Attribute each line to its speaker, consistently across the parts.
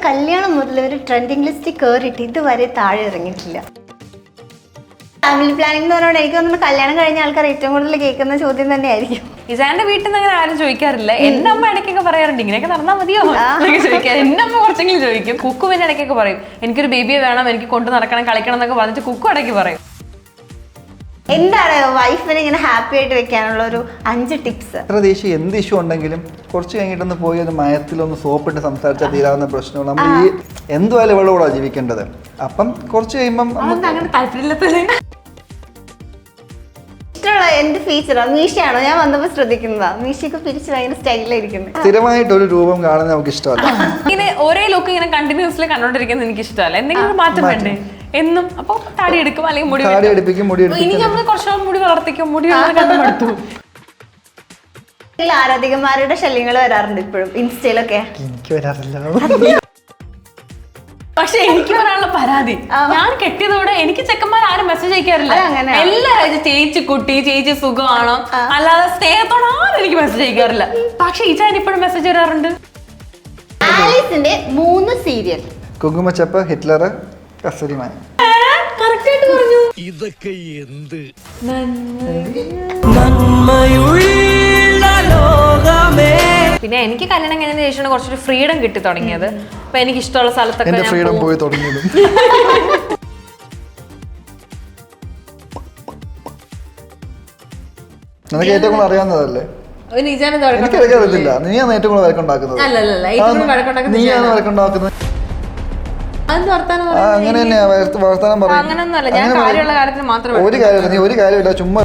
Speaker 1: കല്യാണം മുതൽ ഒരു ട്രെൻഡിങ് ലിസ്റ്റ് കയറിയിട്ട് ഇതുവരെ താഴെ ഇറങ്ങിയിട്ടില്ല. ഫാമിലി പ്ലാനിംഗ് എന്ന് പറഞ്ഞാൽ എനിക്ക് തോന്നുന്നു കല്യാണം കഴിഞ്ഞ ആൾക്കാർ ഏറ്റവും കൂടുതൽ കേൾക്കുന്ന ചോദ്യം തന്നെയായിരിക്കും.
Speaker 2: ഇസാന്റെ വീട്ടിൽ നിന്ന് അങ്ങനെ ആരും ചോദിക്കാറില്ല. എന്റെ അമ്മ ഇടയ്ക്കൊക്കെ പറയാറുണ്ട് ഇങ്ങനെയൊക്കെ നടന്നാൽ മതിയോ ചോദിക്കാൻ. എന്റെ അമ്മ കുറച്ചെങ്കിലും ചോദിക്കും. കുക്കു പിന്നെ ഇടയ്ക്കൊക്കെ പറയും എനിക്കൊരു ബേബിയെ വേണം, എനിക്ക് കൊണ്ട് നടക്കണം, കളിക്കണം എന്നൊക്കെ പറഞ്ഞിട്ട് കുക്കു ഇടയ്ക്ക് പറയും.
Speaker 1: എന്താണ് വൈഫിനെ ഇങ്ങനെ ഹാപ്പി ആയിട്ട് വെക്കാനുള്ള ഒരു 5 ടിപ്സ്?
Speaker 3: ദേശീയ എന്ത് ഇഷ്യൂ ഉണ്ടെങ്കിലും കുറച്ച് കഴിഞ്ഞിട്ടൊന്ന് പോയി ഒരു മയത്തിലൊന്ന് സോപ്പിട്ട് സംസാരിച്ചാൽ തീരാവുന്ന പ്രശ്നങ്ങൾ. നമ്മൾ ഈ എന്തുവായാലും ഇവളോടാണ് ജീവിക്കേണ്ടത്. അപ്പം കുറച്ച് കഴിയുമ്പം
Speaker 2: അങ്ങനെ താല്പര്യമില്ലാത്തത്
Speaker 1: ഇഷ്ടമുള്ള എന്ത് ഫീച്ചറാണ്? മീശയാണോ? ഞാൻ വന്നപ്പോൾ ശ്രദ്ധിക്കുന്നതാ, മീശയൊക്കെ പിരിച്ച് ഭയങ്കര സ്റ്റൈലായിരിക്കുന്നത്.
Speaker 3: സ്ഥിരമായിട്ടൊരു രൂപം കാണുന്നത് നമുക്ക് ഇഷ്ടമല്ല.
Speaker 2: ഇങ്ങനെ ഒരേ ലുക്ക് ഇങ്ങനെ കണ്ടിന്യൂസ്ലി കണ്ടോണ്ടിരിക്കുന്നത് എനിക്ക് ഇഷ്ടമല്ല. എന്തെങ്കിലും ഒരു മാറ്റം വേണ്ടേ എന്നും? അപ്പൊ താടി എടുക്കും അല്ലെങ്കിൽ മുടി ഇനി നമ്മൾ കുറച്ചുകൂടെ മുടി വളർത്തിക്കും. മുടി കണ്ടുപടുത്തു.
Speaker 1: ആരാധികന്മാരുടെ ശല്യങ്ങൾ വരാറുണ്ട് ഇപ്പോഴും ഇൻസ്റ്റയിലൊക്കെ.
Speaker 3: എനിക്ക് വരാറില്ല.
Speaker 2: പക്ഷെ എനിക്ക് പറയാനുള്ള പരാതി, ഞാൻ കെട്ടിയതോടെ എനിക്ക് ചെക്കന്മാർ ആരും മെസ്സേജ് അയക്കാറില്ല. എല്ലാവരും ചേച്ചി കുട്ടി, ചേച്ചി സുഖമാണോ, അല്ലാതെ സ്നേഹത്തോടെ ആരും എനിക്ക് മെസ്സേജ് അയക്കാറില്ല. പക്ഷെ ഇച്ചാൻ ഇപ്പോഴും മെസ്സേജ് വരാറുണ്ട്.
Speaker 1: ആലീസിന്റെ 3 സീരിയൽ.
Speaker 3: കുങ്കുമച്ചപ്പ്, ഹിറ്റ്ലർ, കസ്തൂരിമാൻ.
Speaker 2: കറക്റ്റ് ആയിട്ട് പറഞ്ഞു.
Speaker 4: ഇതൊക്കെ എന്ത്
Speaker 2: പിന്നെ എനിക്ക് കല്യാണം കഴിഞ്ഞതിന് ശേഷമാണ് കുറച്ചൊരു ഫ്രീഡം കിട്ടി തുടങ്ങിയത്. അപ്പൊ എനിക്ക് ഇഷ്ടമുള്ള സ്ഥലത്തൊക്കെ
Speaker 3: ഫ്രീഡം പോയി തുടങ്ങിയതും. നിനക്ക് ഏറ്റവും കൂടുതൽ അറിയാവുന്നതല്ലേ? എനിക്കറിയത്തില്ല. നീയാണ് ഏറ്റവും കൂടുതൽ വഴക്കുണ്ടാക്കുന്നത്. നീയാണ് വഴക്കുണ്ടാക്കുന്നത്. അങ്ങനെ തന്നെയാ വർത്താനം പറയും.
Speaker 2: അങ്ങനൊന്നുമല്ല, ഞാൻ കാര്യമുള്ള കാര്യത്തിന് മാത്രമേ.
Speaker 3: ഒരു കാര്യമില്ല, നീ ഒരു കാര്യമില്ല, ചുമ്മാ.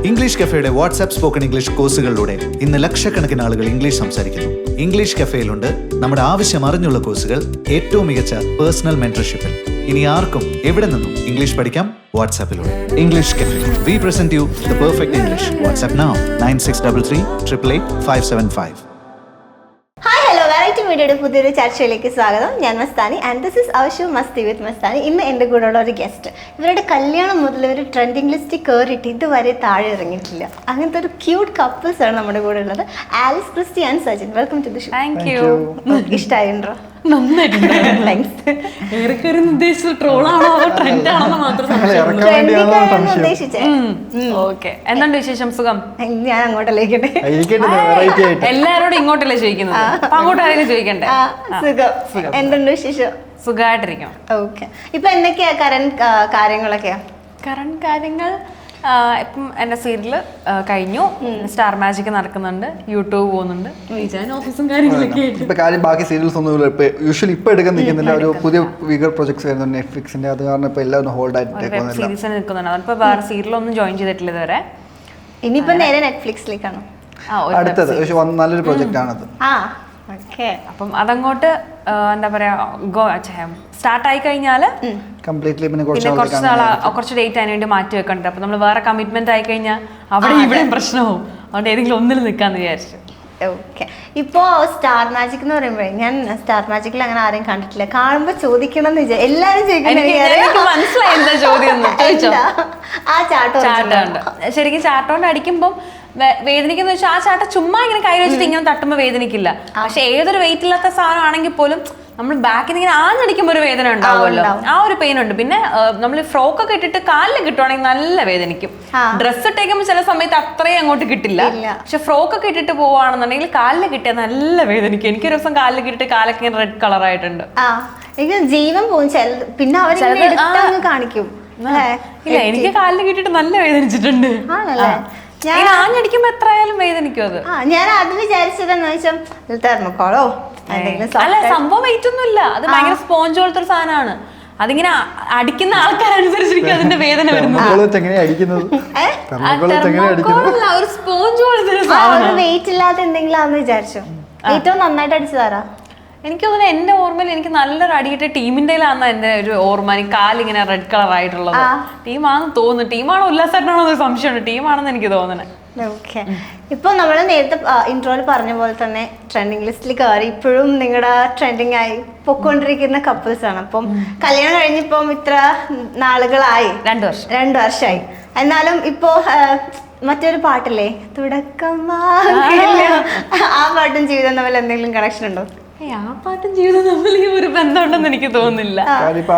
Speaker 5: ഇംഗ്ലീഷ് കഫേയുടെ വാട്സ്ആപ്പ് സ്പോക്കൺ ഇംഗ്ലീഷ് കോഴ്സുകളിലൂടെ ഇന്ന് ലക്ഷക്കണക്കിന് ആളുകൾ ഇംഗ്ലീഷ് സംസാരിക്കുന്നു. ഇംഗ്ലീഷ് കഫേയിലുണ്ട് നമ്മുടെ ആവശ്യം അറിഞ്ഞുള്ള കോഴ്സുകൾ ഏറ്റവും മികച്ച പേഴ്സണൽ മെന്റർഷിപ്പിൽ. ഇനി ആർക്കും എവിടെ നിന്നും ഇംഗ്ലീഷ് പഠിക്കാം വാട്സ്ആപ്പിലൂടെ. English cafe, we present you the perfect English. WhatsApp now 9633 888 575.
Speaker 1: മീഡിയയുടെ പുതിയൊരു ചർച്ചയിലേക്ക് സ്വാഗതം. ഞാൻ Mastani and this is our show Masti with Mastani. ഇന്ന് എൻ്റെ കൂടെയുള്ള ഒരു ഗസ്റ്റ്, ഇവരുടെ കല്യാണം മുതൽ ഒരു ട്രെൻഡിങ് ലിസ്റ്റ് കയറിയിട്ട് ഇതുവരെ താഴെ ഇറങ്ങിയിട്ടില്ല. അങ്ങനത്തെ ഒരു ക്യൂട്ട് കപ്പിൾസ് ആണ് നമ്മുടെ കൂടെ ഉള്ളത്. Alice Christy and Sajin, welcome to the show.
Speaker 2: Thank you.
Speaker 1: ഇഷ്ടമായിട്ടോ?
Speaker 2: എന്തുണ്ട് വിശേഷം? സുഖം.
Speaker 1: ഞാൻ അങ്ങോട്ടല്ലേക്കട്ടെ.
Speaker 2: എല്ലാരോടും ഇങ്ങോട്ടല്ലേ ചോദിക്കുന്നത്, അപ്പൊ അങ്ങോട്ടായാലും ചോദിക്കണ്ടേ?
Speaker 1: സുഖം. എന്തുണ്ട് വിശേഷം?
Speaker 2: സുഖമായിട്ടിരിക്കും.
Speaker 1: ഓക്കെ. ഇപ്പൊ എന്തൊക്കെയാ കറന്റ് കാര്യങ്ങളൊക്കെയാ?
Speaker 2: കറന്റ് കാര്യങ്ങൾ ഇപ്പം എൻ്റെ സീരിയല് കഴിഞ്ഞു, സ്റ്റാർ മാജിക് നടക്കുന്നുണ്ട്, യൂട്യൂബ് പോകുന്നുണ്ട്, ഓഫീസും കാര്യങ്ങളൊക്കെ.
Speaker 3: ബാക്കി സീരിയൽസ് ഒന്നും യൂഷ്വലി ഇപ്പൊ എടുക്കാൻ നിൽക്കുന്നില്ല. ഒരു പുതിയ ബിഗർ പ്രൊജക്ട്സ് വരുന്നുണ്ട് നെറ്റ്ഫ്ലിക്സിന്റെ. അത് കാരണം ഇപ്പൊ എല്ലാം ഹോൾഡ് ആയിട്ട്
Speaker 2: സീരീസിന് നിൽക്കുന്നുണ്ട്. അതിപ്പോ വേറെ സീരിയലൊന്നും ജോയിൻ ചെയ്തിട്ടില്ല ഇതുവരെ.
Speaker 1: ഇനിയിപ്പോ നേരെ നെറ്റ്ഫ്ലിക്സിലേക്കാണോ
Speaker 3: അടുത്തത്? നല്ലൊരു പ്രൊജക്റ്റ് ആണത്.
Speaker 2: അപ്പം അതങ്ങോട്ട് എന്താ പറയാ സ്റ്റാർട്ട് ആയി കഴിഞ്ഞാല്
Speaker 3: കംപ്ലീറ്റ്ലി പിന്നെ
Speaker 2: കുറച്ച് ഡേറ്റ് അതിന് വേണ്ടി മാറ്റി വെക്കണ്ട. അപ്പൊ നമ്മൾ വേറെ കമ്മിറ്റ്മെന്റ് ആയി കഴിഞ്ഞാൽ അവിടെ ഇവിടെയും പ്രശ്നവും. അതുകൊണ്ട് ഏതെങ്കിലും ഒന്നിൽ നിൽക്കാന്ന് വിചാരിച്ചു.
Speaker 1: ഓക്കെ. ഇപ്പോ സ്റ്റാർ മാജിക് എന്ന് പറയുമ്പോഴേ, ഞാൻ സ്റ്റാർ മാജിക്കിൽ അങ്ങനെ ആരെയും കണ്ടിട്ടില്ല. കാണുമ്പോ ചോദിക്കണം എന്ന് എല്ലാരും
Speaker 2: മനസ്സിലായി എന്താ ചോദ്യം.
Speaker 1: ആ ചാട്ടമുണ്ട്.
Speaker 2: ശരിക്കും ചാട്ടോണ്ട് അടിക്കുമ്പോൾ വേദനിക്കുന്ന വെച്ചാൽ ആ ചാട്ട ചുമ്മാ ഇങ്ങനെ കൈ വെച്ചിട്ട് ഇങ്ങനെ തട്ടുമ്പോൾ വേദനിക്കില്ല. പക്ഷെ ഏതൊരു വെയിറ്റ് ഇല്ലാത്ത സാധനം ആണെങ്കിൽ പോലും നമ്മൾ ബാക്കിൽ നിന്ന് ഇങ്ങനെ ആഞ്ഞടിക്കുമ്പോൾ ഒരു വേദന ഉണ്ടാവുമല്ലോ, ആ ഒരു പെയിൻ ഉണ്ട്. പിന്നെ നമ്മൾ ഫ്രോക്ക് ഒക്കെ ഇട്ടിട്ട് കാലിൽ കിട്ടുവാണെങ്കിൽ നല്ല വേദനിക്കും. ഡ്രസ്സ് ഇട്ടേക്കുമ്പോൾ ചില സമയത്ത് അത്രയും അങ്ങോട്ട് കിട്ടില്ല. പക്ഷെ ഫ്രോക്ക് ഒക്കെ ഇട്ടിട്ട് പോവാണെന്നുണ്ടെങ്കിൽ കാലിൽ കിട്ടിയാൽ നല്ല വേദനിക്കും. എനിക്കൊരു ദിവസം കാലിൽ കിട്ടിയിട്ട് കാലൊക്കെ റെഡ് കളർ ആയിട്ടുണ്ട്.
Speaker 1: ജീവൻ പോകും. പിന്നെ അവർ കാണിക്കും.
Speaker 2: ഇല്ല, എനിക്ക് കാലിൽ കിട്ടിയിട്ട് നല്ല വേദനിച്ചിട്ടുണ്ട്. ആഞ്ഞടിക്കുമ്പോ എത്രയായാലും വേദനിക്കും അത്.
Speaker 1: ഞാൻ അത് വിചാരിച്ചതെന്ന് വെച്ചാൽ തെർമോക്കോളോ
Speaker 2: അല്ല, സംഭവം വെയിറ്റ് ഒന്നും ഇല്ല. അത് ഭയങ്കര സ്പോഞ്ച് പോലത്തെ ഒരു സാധനമാണ്. അതിങ്ങനെ അടിക്കുന്ന ആൾക്കാരനുസരിച്ചിരിക്കും അതിന്റെ വേദന വരുന്നത്. ഒരു സ്പോഞ്ച് പോലത്തെ ഒരു സാധനം.
Speaker 1: വെയിറ്റ് ഇല്ലാത്ത എന്തെങ്കിലും ആണെന്ന് വിചാരിച്ചു. ഏറ്റവും നന്നായിട്ട് അടിച്ചു തരാ.
Speaker 2: എനിക്ക് തോന്നുന്നു എന്റെ ഓർമ്മയിൽ എനിക്ക് നല്ലൊരു അടിയിട്ട് ടീമിന്റെയിലാണെന്ന് എന്റെ ഒരു ഓർമ്മ. എനിക്ക് കാലിങ്ങനെ റെഡ് കളർ ആയിട്ടുള്ളത് ടീമാണെന്ന് തോന്നുന്നു. ടീമാണോ ഉല്ലാസേട്ടനാണോ എന്നൊരു സംശയമുണ്ട്. ടീമാണെന്ന് എനിക്ക് തോന്നുന്നത്.
Speaker 1: ഓക്കെ. ഇപ്പൊ നമ്മള് നേരത്തെ ഇൻട്രോയിൽ പറഞ്ഞ പോലെ തന്നെ ട്രെൻഡിങ് ലിസ്റ്റിൽ കയറി ഇപ്പോഴും നിങ്ങളുടെ ട്രെൻഡിങ് ആയി പൊക്കൊണ്ടിരിക്കുന്ന കപ്പിൾസ് ആണ്. അപ്പം കല്യാണം കഴിഞ്ഞിപ്പം ഇത്ര നാളുകളായി,
Speaker 2: 2 വർഷമായി.
Speaker 1: എന്നാലും ഇപ്പോ മറ്റൊരു പാട്ടില്ലേ തുടക്കമാ ആ പാട്ടും ജീവിതം തമ്മിൽ എന്തെങ്കിലും കണക്ഷൻ ഉണ്ടോ?
Speaker 2: ആ പാട്ടും ജീവിതം തമ്മിൽ ഒരു ബന്ധമുണ്ടെന്ന് എനിക്ക് തോന്നുന്നില്ല.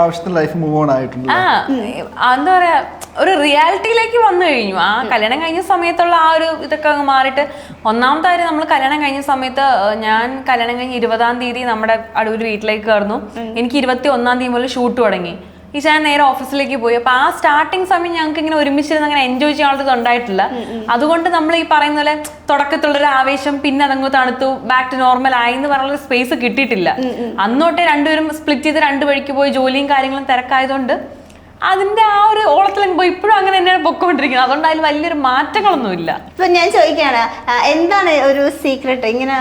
Speaker 3: ആവശ്യത്തിന് ലൈഫ് മൂവ് ഓൺ ആയിട്ടുണ്ട്.
Speaker 2: എന്താ പറയാ, ഒരു റിയാലിറ്റിയിലേക്ക് വന്നു കഴിഞ്ഞു. ആ കല്യാണം കഴിഞ്ഞ സമയത്തുള്ള ആ ഒരു ഇതൊക്കെ അങ്ങ് മാറിയിട്ട്, ഒന്നാമത്തെ കാര്യം നമ്മൾ കല്യാണം കഴിഞ്ഞ സമയത്ത്, ഞാൻ കല്യാണം കഴിഞ്ഞ് 20-ാം തീയതി നമ്മുടെ അടൂർ വീട്ടിലേക്ക് കയറുന്നു. എനിക്ക് 21-ാം തീയതി മുതൽ ഷൂട്ട് തുടങ്ങി. ഈ ഞാൻ നേരെ ഓഫീസിലേക്ക് പോയി. അപ്പൊ ആ സ്റ്റാർട്ടിങ് സമയം ഞങ്ങൾക്ക് ഇങ്ങനെ ഒരുമിച്ചിരുന്ന് അങ്ങനെ എൻജോയ് ചെയ്യാനുള്ളത് ഉണ്ടായിട്ടില്ല. അതുകൊണ്ട് നമ്മൾ ഈ പറയുന്ന പോലെ തുടക്കത്തിലുള്ളൊരു ആവേശം പിന്നെ അതങ്ങ് തണുത്തു ബാക്ക് ടു നോർമൽ ആയി എന്ന് പറഞ്ഞൊരു സ്പേസ് കിട്ടിയിട്ടില്ല. അന്നോട്ടേ രണ്ടുപേരും സ്പ്ലിറ്റ് ചെയ്ത് 2 വഴിക്ക് പോയി ജോലിയും കാര്യങ്ങളും തിരക്കായതുകൊണ്ട് അതിന്റെ ആ ഒരു ഓളത്തിലും പോയി ഇപ്പോഴും അങ്ങനെ തന്നെയാണ് പൊക്കോണ്ടിരിക്കുന്നത്. അതുകൊണ്ട് അതിൽ വലിയൊരു മാറ്റങ്ങളൊന്നുമില്ല.
Speaker 1: ഇപ്പൊ ഞാൻ ചോദിക്കുകയാണ്, എന്താണ് ഒരു സീക്രട്ട് ഇങ്ങനെ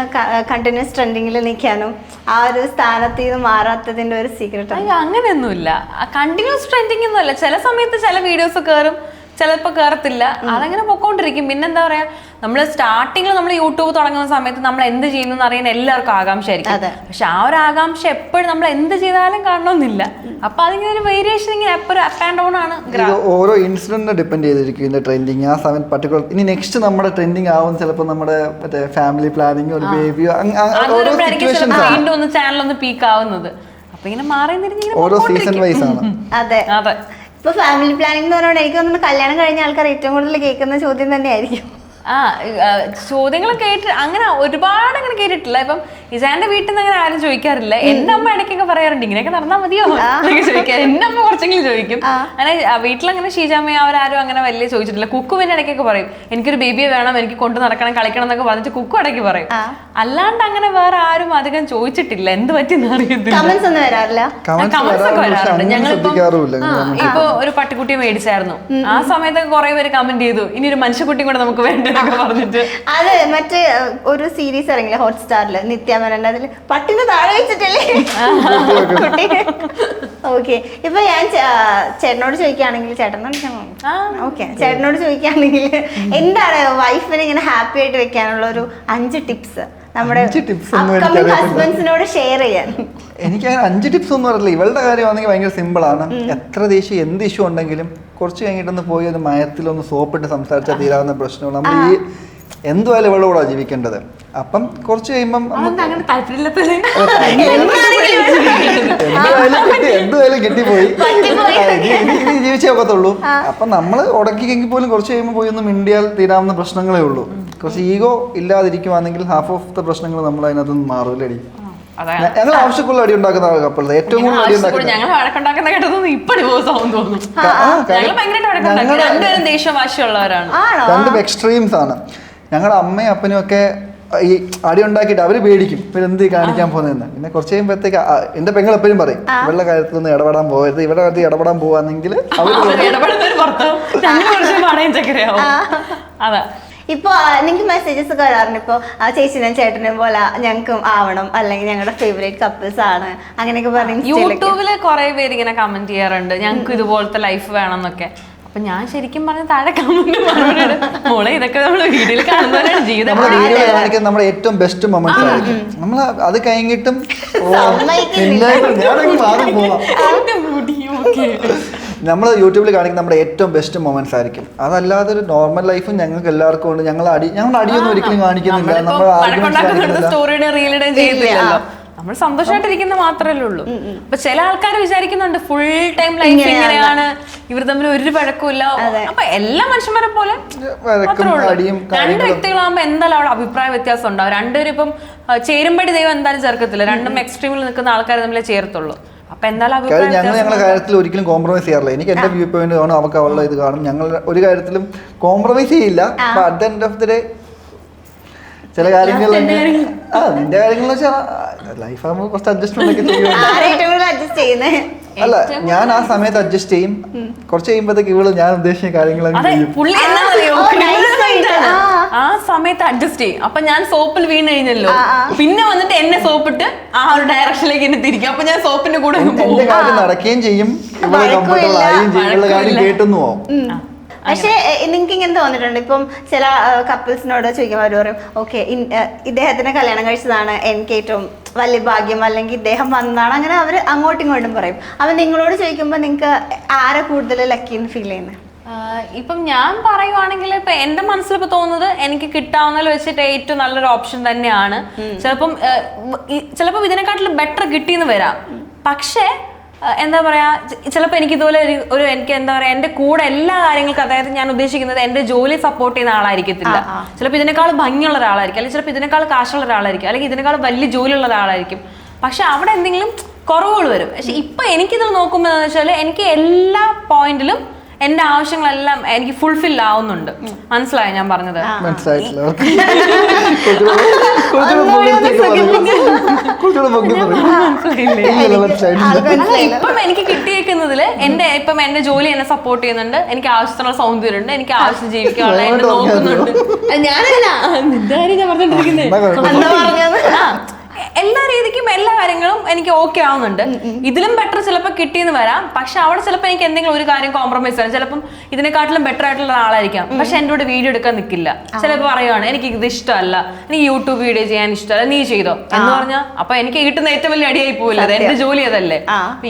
Speaker 1: കണ്ടിന്യൂസ് ട്രെൻഡിങ്ങിൽ നിൽക്കാനും ആ ഒരു സ്ഥാനത്ത് നിന്ന് മാറാത്തതിന്റെ ഒരു സീക്രട്ട്?
Speaker 2: അയ്യോ, അങ്ങനെയൊന്നുമില്ല. കണ്ടിന്യൂസ് ട്രെൻഡിങ് ഒന്നുമല്ല. ചില സമയത്ത് ചില വീഡിയോസ് കയറും, ചിലപ്പോൾ കയറത്തില്ല. അതങ്ങനെ പൊക്കോണ്ടിരിക്കും. പിന്നെന്താ പറയാ, നമ്മൾ സ്റ്റാർട്ടിങ്ങിൽ നമ്മൾ യൂട്യൂബ് തുടങ്ങുന്ന സമയത്ത് നമ്മൾ എന്ത് ചെയ്യുന്നു അറിയാൻ എല്ലാവർക്കും ആകാംക്ഷയായിരിക്കും. പക്ഷെ ആ ഒരു ആകാംക്ഷ എപ്പോഴും നമ്മൾ എന്ത് ചെയ്താലും കാണണമെന്നില്ല. അപ്പൊ അതിങ്ങനെ ഒരു വേരിയേഷൻ ഇങ്ങനെ എപ്പോഴും അപ്പ് ആൻഡ് ഡൗൺ ആണ്.
Speaker 3: ഓരോ ഇൻസിഡന്റിനെ ഡിപ്പെൻഡ് ചെയ്തിരിക്കും ഇതിന്റെ ട്രെൻഡിങ്. ആ സമയത്ത് പർട്ടിക്കുലർ ഇനി നെക്സ്റ്റ് നമ്മുടെ ട്രെൻഡിങ് ആവും ചിലപ്പോൾ നമ്മുടെ മറ്റേ ഫാമിലി പ്ലാനിങ്, ഒരു ബേബിയോ,
Speaker 2: വീണ്ടും ഒന്ന് ചാനൽ ഒന്ന് പീക്ക് ആവുന്നത്. അപ്പൊ ഇങ്ങനെ മാറി
Speaker 3: ഓരോ സീസൺ വൈസ് ആണ്.
Speaker 1: അതെ
Speaker 2: അതെ.
Speaker 1: ഇപ്പൊ ഫാമിലി പ്ലാനിംഗ് എന്ന് പറയുമ്പോൾ എനിക്ക് തോന്നുന്നു കല്യാണം കഴിഞ്ഞ ആൾക്കാർ ഏറ്റവും കൂടുതൽ കേൾക്കുന്ന ചോദ്യം തന്നെയായിരിക്കും.
Speaker 2: ചോദ്യങ്ങൾ കേട്ട് അങ്ങനെ ഒരുപാട് അങ്ങനെ കേട്ടിട്ടില്ല. ഇപ്പം ഇസാന്റെ വീട്ടിൽ നിന്ന് അങ്ങനെ ആരും ചോദിക്കാറില്ല. എന്റെ അമ്മ ഇടയ്ക്കൊക്കെ പറയാറുണ്ട് ഇങ്ങനെയൊക്കെ നടന്നാൽ മതിയോ എന്നൊക്കെ ചോദിക്കാം. എന്റെ അമ്മ കുറച്ചെങ്കിലും ചോദിക്കും. അങ്ങനെ വീട്ടിലങ്ങനെ ഷീജാമ്മയും അവരാരും അങ്ങനെ വലിയ ചോദിച്ചിട്ടില്ല. കുക്കു പിന്നെ ഇടയ്ക്കൊക്കെ പറയും എനിക്കൊരു ബേബിയെ വേണം, എനിക്ക് കൊണ്ട് നടക്കണം, കളിക്കണം എന്നൊക്കെ പറഞ്ഞിട്ട് കുക്കു ഇടയ്ക്ക് പറയും. അല്ലാണ്ട് അങ്ങനെ വേറെ ആരും അധികം ചോദിച്ചിട്ടില്ല. എന്ത് പറ്റിയെന്ന് അറിയത്തില്ല.
Speaker 1: കമന്റ്സ് ഒന്നും വരാറില്ല.
Speaker 2: കമന്റ്സ് ഒക്കെ വരാറുണ്ട്. ഞങ്ങളിപ്പോ ഇപ്പൊ ഒരു പട്ടിക്കുട്ടിയെ മേടിച്ചായിരുന്നു. ആ സമയത്തൊക്കെ കുറെ പേര് കമന്റ് ചെയ്തു ഇനി ഒരു മനുഷ്യക്കുട്ടിയും കൂടെ നമുക്ക് വേണ്ട പറഞ്ഞിട്ട്.
Speaker 1: അത് മറ്റേ ഒരു സീരീസ് ഇറങ്ങില്ല ഹോട്ട്സ്റ്റാറില്, നിത്യാമേനോന്റെ, അതില് പട്ടിനെ താഴെ വെച്ചിട്ടല്ലേ കുട്ടി. ഓക്കെ, ഇപ്പൊ ഞാൻ ചേട്ടനോട് ചോദിക്കുകയാണെങ്കിൽ, ചേട്ടനോട് ചോദിക്കുകയാണെങ്കിൽ എന്താണ് വൈഫിനെ ഇങ്ങനെ ഹാപ്പി ആയിട്ട് വെക്കാനുള്ള ഒരു 5 ടിപ്സ് നമ്മുടെ ഹസ്ബൻഡ്സിനോട് ഷെയർ ചെയ്യാൻ?
Speaker 3: എനിക്കങ്ങനെ 5 ടിപ്സ് ഒന്നും അറിയില്ല. ഇവളുടെ കാര്യമാണെങ്കിൽ ഭയങ്കര സിമ്പിളാണ്. എത്ര ദേഷ്യം എന്ത് ഇഷ്യൂ ഉണ്ടെങ്കിലും കുറച്ച് കഴിഞ്ഞിട്ടൊന്ന് പോയി ഒരു മയത്തിലൊന്ന് സോപ്പിട്ട് സംസാരിച്ചാൽ തീരാവുന്ന പ്രശ്നങ്ങൾ. നമ്മൾ ഈ എന്തുവായാലും ഇവളുടെ കൂടെ ജീവിക്കേണ്ടത്. അപ്പം കുറച്ച് കഴിയുമ്പം എന്തുവായാലും കിട്ടിപ്പോയി ജീവിച്ചേ ഒക്കത്തുള്ളൂ. അപ്പം നമ്മൾ ഉടക്കിയെങ്കിൽ പോലും കുറച്ച് കഴിയുമ്പോൾ പോയി ഒന്ന് മിണ്ടിയാൽ തീരാവുന്ന പ്രശ്നങ്ങളേ ഉള്ളൂ. കുറച്ച് ഈഗോ ഇല്ലാതിരിക്കുവാണെങ്കിൽ ഹാഫ് ഓഫ് ദ പ്രശ്നങ്ങൾ നമ്മൾ അതിനകത്ത് നിന്ന് മാറൂലടി. ഞങ്ങൾ ആവശ്യക്കുള്ള അടി ഉണ്ടാക്കുന്ന കപ്പിൾ ഏറ്റവും കൂടുതൽ അടി ഉണ്ടാക്കുന്നത്. രണ്ടും എക്സ്ട്രീംസ് ആണ്. ഞങ്ങളുടെ അമ്മയും അപ്പനും ഒക്കെ ഈ അടി ഉണ്ടാക്കിയിട്ട് അവര് പേടിക്കും ഇവരെന്ത് കാണിക്കാൻ പോകുന്നതെന്ന്. പിന്നെ കുറച്ച് കഴിയുമ്പോഴത്തേക്ക് എന്റെ പെങ്ങൾ എപ്പോഴും പറയും ഇവരുടെ കാര്യത്തിലൊന്നും ഇടപെടാൻ പോകരുത്, ഇവരുടെ കാര്യത്തിൽ ഇടപെടാൻ പോവാണെങ്കിൽ
Speaker 1: ഇപ്പൊ നിങ്ങൾക്ക് മെസ്സേജസ് ഒക്കെ വരാറുണ്ട്, ഇപ്പൊ ചേച്ചിനും ചേട്ടനും പോലെ ഞങ്ങൾക്കും ആവണം, അല്ലെങ്കിൽ ഞങ്ങളുടെ ഫേവറേറ്റ് കപ്പിൾസ് ആണ് അങ്ങനെയൊക്കെ പറഞ്ഞു.
Speaker 2: യൂട്യൂബില് കുറെ പേര് ഇങ്ങനെ കമന്റ് ചെയ്യാറുണ്ട് ഞങ്ങൾക്ക് ഇതുപോലത്തെ ലൈഫ് വേണം എന്നൊക്കെ. അപ്പൊ ഞാൻ ശരിക്കും പറഞ്ഞ താഴെ കമന്റ് മോളെ ഇതൊക്കെ നമ്മള് വീഡിയോയിൽ കാണുന്നവരാണ് ജീവിതം.
Speaker 3: നമ്മുടെ ഏറ്റവും ബെസ്റ്റ് മൊമെന്റ്സ് ആയിരിക്കും. നമ്മൾ അത് കഴിഞ്ഞിട്ടും നമ്മൾ യൂട്യൂബിൽ കാണിക്കുന്ന നമ്മുടെ ഏറ്റവും ബെസ്റ്റ് മൊമെന്റ്സ് ആയിരിക്കും. അതല്ലാതെ ഒരു നോർമൽ ലൈഫും ഞങ്ങൾക്ക് എല്ലാവർക്കും ഉണ്ട്. ഞങ്ങളുടെ അടിയൊന്നും ഒരിക്കലും കാണിക്കുന്നില്ല.
Speaker 2: നമ്മൾ സന്തോഷമായിട്ടിരിക്കുന്ന മാത്രമല്ലേ ഉള്ളൂ. അപ്പൊ ചില ആൾക്കാർ വിചാരിക്കുന്നുണ്ട് ഫുൾ ടൈം ലൈഫ് ഇങ്ങനെയാണ്, ഇവർ തമ്മിൽ ഒരു വഴക്കുമില്ല. അപ്പൊ എല്ലാ മനുഷ്യന്മാരെ പോലെ രണ്ട് വ്യക്തികളാകുമ്പോ എന്തായാലും അവിടെ അഭിപ്രായ വ്യത്യാസം ഉണ്ടാവും. രണ്ടുപേരും ഇപ്പം ചേരുമ്പടി ദൈവം എന്തായാലും ചേർക്കത്തില്ല. രണ്ടും എക്സ്ട്രീമിൽ നിൽക്കുന്ന ആൾക്കാർ തമ്മിലെ ചേർത്തുള്ളൂ. അപ്പൊ എന്തായാലും
Speaker 3: ഞങ്ങളുടെ കാര്യത്തിൽ ഒരിക്കലും കോംപ്രമൈസ് ചെയ്യാറില്ല. എനിക്ക് എന്റെ വ്യൂ പോയിന്റ് കാണും, അവർക്ക് അവളുടെ ഇത് കാണും. ഞങ്ങൾ ഒരു കാര്യത്തിലും കോംപ്രമൈസ് ചെയ്യില്ല. അപ്പൊ at the end of the day ചില കാര്യങ്ങൾ നിന്റെ കാര്യങ്ങൾ ലൈഫ് ആകുമ്പോൾ കുറച്ച് അഡ്ജസ്റ്റ്മെന്റ് ഒക്കെ ചെയ്യും. അല്ല, ഞാൻ ആ സമയത്ത് അഡ്ജസ്റ്റ് ചെയ്യും. കുറച്ച് കഴിയുമ്പോഴത്തേക്ക് ഇവള് ഞാൻ ഉദ്ദേശിച്ച കാര്യങ്ങളൊക്കെ
Speaker 2: ആ സമയത്ത് അഡ്ജസ്റ്റ് ചെയ്യും. അപ്പൊ ഞാൻ സോപ്പിൽ വീണ് കഴിഞ്ഞല്ലോ, പിന്നെ വന്നിട്ട് എന്നെ സോപ്പിട്ട് ആ ഒരു ഡയറക്ഷനിലേക്ക് എന്നെ തിരിക്കും. അപ്പൊ ഞാൻ സോപ്പിന്റെ കൂടെ
Speaker 3: നടക്കുകയും ചെയ്യും, ഇവളെ കംഫർട്ടബിൾ ആയും ചെയ്യും, ഇവളുടെ കാര്യം കേട്ടെന്നു പോകും.
Speaker 1: പക്ഷേ നിങ്ങൾക്ക് ഇങ്ങനെ തോന്നിയിട്ടുണ്ട്, ഇപ്പം ചില കപ്പിൾസിനോട് ചോദിക്കുമ്പോൾ അവർ പറയും ഓക്കെ ഇദ്ദേഹത്തിനെ കല്യാണം കഴിച്ചതാണ് എനിക്ക് ഏറ്റവും വലിയ ഭാഗ്യം, അല്ലെങ്കിൽ ഇദ്ദേഹം വന്നതാണ്, അങ്ങനെ അവർ അങ്ങോട്ടും ഇങ്ങോട്ടും പറയും. അപ്പം നിങ്ങളോട് ചോദിക്കുമ്പോൾ നിങ്ങൾക്ക് ആരെ കൂടുതൽ ലക്കി എന്ന് ഫീൽ ചെയ്യുന്നത്?
Speaker 2: ഇപ്പം ഞാൻ പറയുവാണെങ്കിൽ ഇപ്പൊ എന്റെ മനസ്സിലിപ്പോ തോന്നുന്നത് എനിക്ക് കിട്ടാവുന്നതിൽ വെച്ചിട്ട് ഏറ്റവും നല്ലൊരു ഓപ്ഷൻ തന്നെയാണ്. ചിലപ്പം ഇതിനെക്കാട്ടിലും ബെറ്റർ കിട്ടിയെന്ന് വരാം. പക്ഷേ എന്താ പറയാ, ചിലപ്പോൾ എനിക്ക് ഇതുപോലെ എനിക്ക് എന്താ പറയാ, എന്റെ കൂടെ എല്ലാ കാര്യങ്ങൾക്കും, അതായത് ഞാൻ ഉദ്ദേശിക്കുന്നത് എന്റെ ജോലി സപ്പോർട്ട് ചെയ്യുന്ന ആളായിരിക്കത്തില്ല. ചിലപ്പോൾ ഇതിനേക്കാൾ ഭംഗിയുള്ള ഒരാളായിരിക്കും, അല്ലെങ്കിൽ ചിലപ്പോൾ ഇതിനേക്കാൾ കാശുള്ള ഒരാളായിരിക്കും, അല്ലെങ്കിൽ ഇതിനേക്കാൾ വലിയ ജോലിയുള്ള ഒരാളായിരിക്കും. പക്ഷെ അവിടെ എന്തെങ്കിലും കുറവുകൾ വരും. പക്ഷെ ഇപ്പൊ എനിക്കിത് നോക്കുമ്പോൾ എന്താ വെച്ചാൽ എനിക്ക് എല്ലാ പോയിന്റിലും എന്റെ ആവശ്യങ്ങളെല്ലാം എനിക്ക് ഫുൾഫിൽ ആവുന്നുണ്ട്. മനസ്സിലായോ ഞാൻ പറഞ്ഞത്? ഇപ്പം എനിക്ക് കിട്ടിയേക്കുന്നതില് എന്റെ ജോലി എന്നെ സപ്പോർട്ട് ചെയ്യുന്നുണ്ട്, എനിക്ക് ആവശ്യത്തിനുള്ള സൗന്ദര്യമുണ്ട്, എനിക്ക് ആവശ്യം ജീവിക്കാനുള്ള എന്നെ നോക്കുന്നുണ്ട്. ഞാനല്ല ഞാൻ പറഞ്ഞോണ്ടിരിക്കുന്നത് എല്ലാ രീതിക്കും എല്ലാ കാര്യങ്ങളും എനിക്ക് ഓക്കെ ആവുന്നുണ്ട്. ഇതിലും ബെറ്റർ ചിലപ്പോൾ കിട്ടിയെന്ന് വരാം. പക്ഷെ അവിടെ ചിലപ്പോൾ എനിക്ക് എന്തെങ്കിലും ഒരു കാര്യം കോംപ്രമൈസ് ചെയ്യാം. ചിലപ്പം ഇതിനെക്കാട്ടിലും ബെറ്റർ ആയിട്ടുള്ള ആളായിരിക്കാം, പക്ഷെ എൻ്റെ കൂടെ വീഡിയോ എടുക്കാൻ നിൽക്കില്ല. ചിലപ്പോൾ പറയുവാണ് എനിക്ക് ഇത് ഇഷ്ടമല്ല, എനിക്ക് യൂട്യൂബ് വീഡിയോ ചെയ്യാൻ ഇഷ്ടമല്ല, നീ ചെയ്തോ എന്ന് പറഞ്ഞാൽ അപ്പൊ എനിക്ക് കിട്ടുന്ന ഏറ്റവും വലിയ അടിയായി പോവില്ല. അത് എന്റെ ജോലി അതല്ലേ.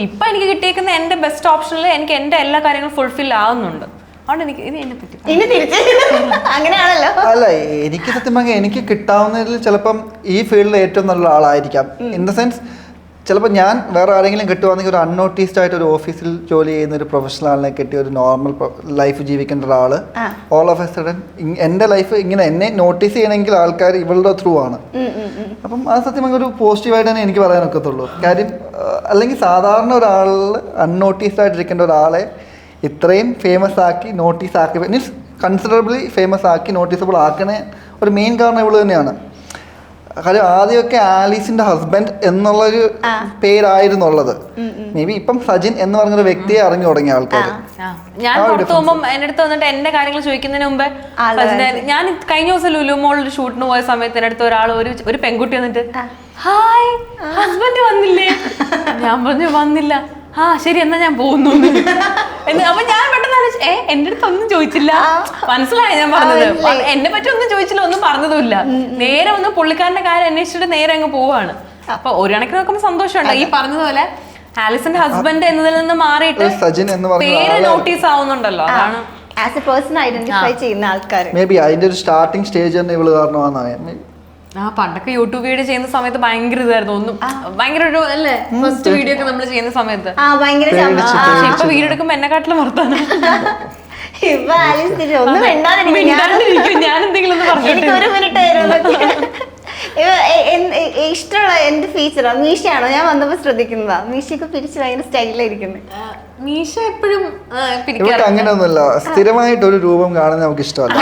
Speaker 2: ഇപ്പൊ എനിക്ക് കിട്ടിയേക്കുന്ന എന്റെ ബെസ്റ്റ് ഓപ്ഷനിൽ എനിക്ക് എന്റെ എല്ലാ കാര്യങ്ങളും ഫുൾഫിൽ ആവുന്നുണ്ട്.
Speaker 3: അല്ല, എനിക്ക് സത്യം പറഞ്ഞാൽ എനിക്ക് കിട്ടാവുന്നതിൽ ചിലപ്പം ഈ ഫീൽഡിൽ ഏറ്റവും നല്ല ആളായിരിക്കാം. ഇൻ ദ സെൻസ് ചിലപ്പോൾ ഞാൻ വേറെ ആരെങ്കിലും കിട്ടുവാണെങ്കിൽ ഒരു അൺനോട്ടീസ്ഡ് ആയിട്ട് ഒരു ഓഫീസിൽ ജോലി ചെയ്യുന്ന ഒരു പ്രൊഫഷണൽ ആളിനെ കിട്ടി ഒരു നോർമൽ ലൈഫ് ജീവിക്കേണ്ട ഒരാൾ ഓൾ ഓഫ് എ സഡൻ എൻ്റെ ലൈഫ് ഇങ്ങനെ എന്നെ നോട്ടീസ് ചെയ്യണമെങ്കിൽ ആൾക്കാർ ഇവളുടെ ത്രൂ ആണ്. അപ്പം അത് സത്യം പറഞ്ഞാൽ ഒരു പോസിറ്റീവായിട്ട് തന്നെ എനിക്ക് പറയാനൊക്കത്തുള്ളൂ. കാര്യം അല്ലെങ്കിൽ സാധാരണ ഒരാൾ അൺനോട്ടീസ്ഡ് ആയിട്ടിരിക്കേണ്ട ഒരാളെ ഇത്രയും ഫേമസ് ആക്കി നോട്ടീസ് ആക്കി മീൻസ് കൺസിഡറബിളി ഫേമസ് ആക്കി നോട്ടീസബിൾ ആക്കണ ഒരു മെയിൻ കാരണം ഇവള് തന്നെയാണ്. കാര്യം ആദ്യമൊക്കെ ആലീസിന്റെ ഹസ്ബൻഡ് എന്നുള്ളൊരു പേരായിരുന്നുള്ളത്. മേ ബി ഇപ്പം സജിൻ എന്ന് പറഞ്ഞൊരു വ്യക്തിയെ അറിഞ്ഞു തുടങ്ങിയ ആൾക്കാർ.
Speaker 2: ഞാൻ പുറത്തു പോകുമ്പോൾ എന്റെ അടുത്ത് വന്നിട്ട് എന്റെ കാര്യങ്ങൾ ചോദിക്കുന്നതിന് മുമ്പേ ഞാൻ കഴിഞ്ഞ ദിവസം ലുലു മോളിൽ ഒരു ഷൂട്ടിന് പോയ സമയത്ത് എന്റെ അടുത്ത് ഒരു പെൺകുട്ടി വന്നിട്ട് ഹായ് ഹസ്ബൻഡ് വന്നില്ലേ? ഞാൻ പറഞ്ഞു വന്നില്ല. ആ ശരി എന്നാ ഞാൻ പോകുന്നു. അപ്പൊ ഞാൻ പെട്ടെന്ന് എന്റെ അടുത്ത് ഒന്നും ചോദിച്ചില്ല. മനസ്സിലായി ഞാൻ പറഞ്ഞത്. എന്നെ പറ്റി ഒന്നും ചോദിച്ചില്ല, ഒന്നും പറഞ്ഞതുമില്ല. നേരെ ഒന്ന് പുള്ളിക്കാരന്റെ കാര്യം അന്വേഷിച്ചിട്ട് നേരെ അങ്ങ് പോവാണ്. അപ്പൊ ഒരു കണക്കിന് നോക്കുമ്പോ സന്തോഷമുണ്ട്. ഈ പറഞ്ഞതുപോലെ ആലിസിന്റെ ഹസ്ബൻഡ് എന്നതിൽ നിന്ന് മാറിയിട്ട് പേര് നോട്ടീസ് ആവുന്നുണ്ടല്ലോ. അതാണ്
Speaker 1: ആസ് എ പേഴ്സൺ ഐഡന്റിഫൈ ചെയ്യുന്ന ആൾക്കാർ.
Speaker 3: മേ ബി അതിന്റെ ഒരു സ്റ്റാർട്ടിംഗ് സ്റ്റേജ് തന്നെ ഇവള് കാരണമാണ്.
Speaker 2: പണ്ടൊക്കെ യൂട്യൂബ് വീഡിയോ ചെയ്യുന്ന സമയത്ത് ഭയങ്കര ഇതായിരുന്നു. ഒന്നും ഭയങ്കര ഒരു അല്ലേ ഫസ്റ്റ് വീഡിയോ ഒക്കെ നമ്മൾ ചെയ്യുന്ന സമയത്ത് ഇപ്പൊ വീഡിയോ എടുക്കുമ്പോ എന്നെക്കാട്ടിലും വർത്താനം. ഞാൻ എന്തെങ്കിലും ഒന്ന് പറഞ്ഞു.
Speaker 1: ഇഷ്ടമുള്ള എന്ത് ഫീച്ചറോ? മീശയാണോ? ഞാൻ വന്നപ്പോ ശ്രദ്ധിക്കുന്നതാ, മീശയൊക്കെ പിരിച്ച് ഭയങ്കര സ്റ്റൈലായിരിക്കുന്നത്.
Speaker 2: മീശ എപ്പോഴും
Speaker 3: അങ്ങനെയൊന്നുമില്ല. സ്ഥിരമായിട്ട് ഒരു രൂപം കാണുന്നത് നമുക്ക് ഇഷ്ടമല്ല.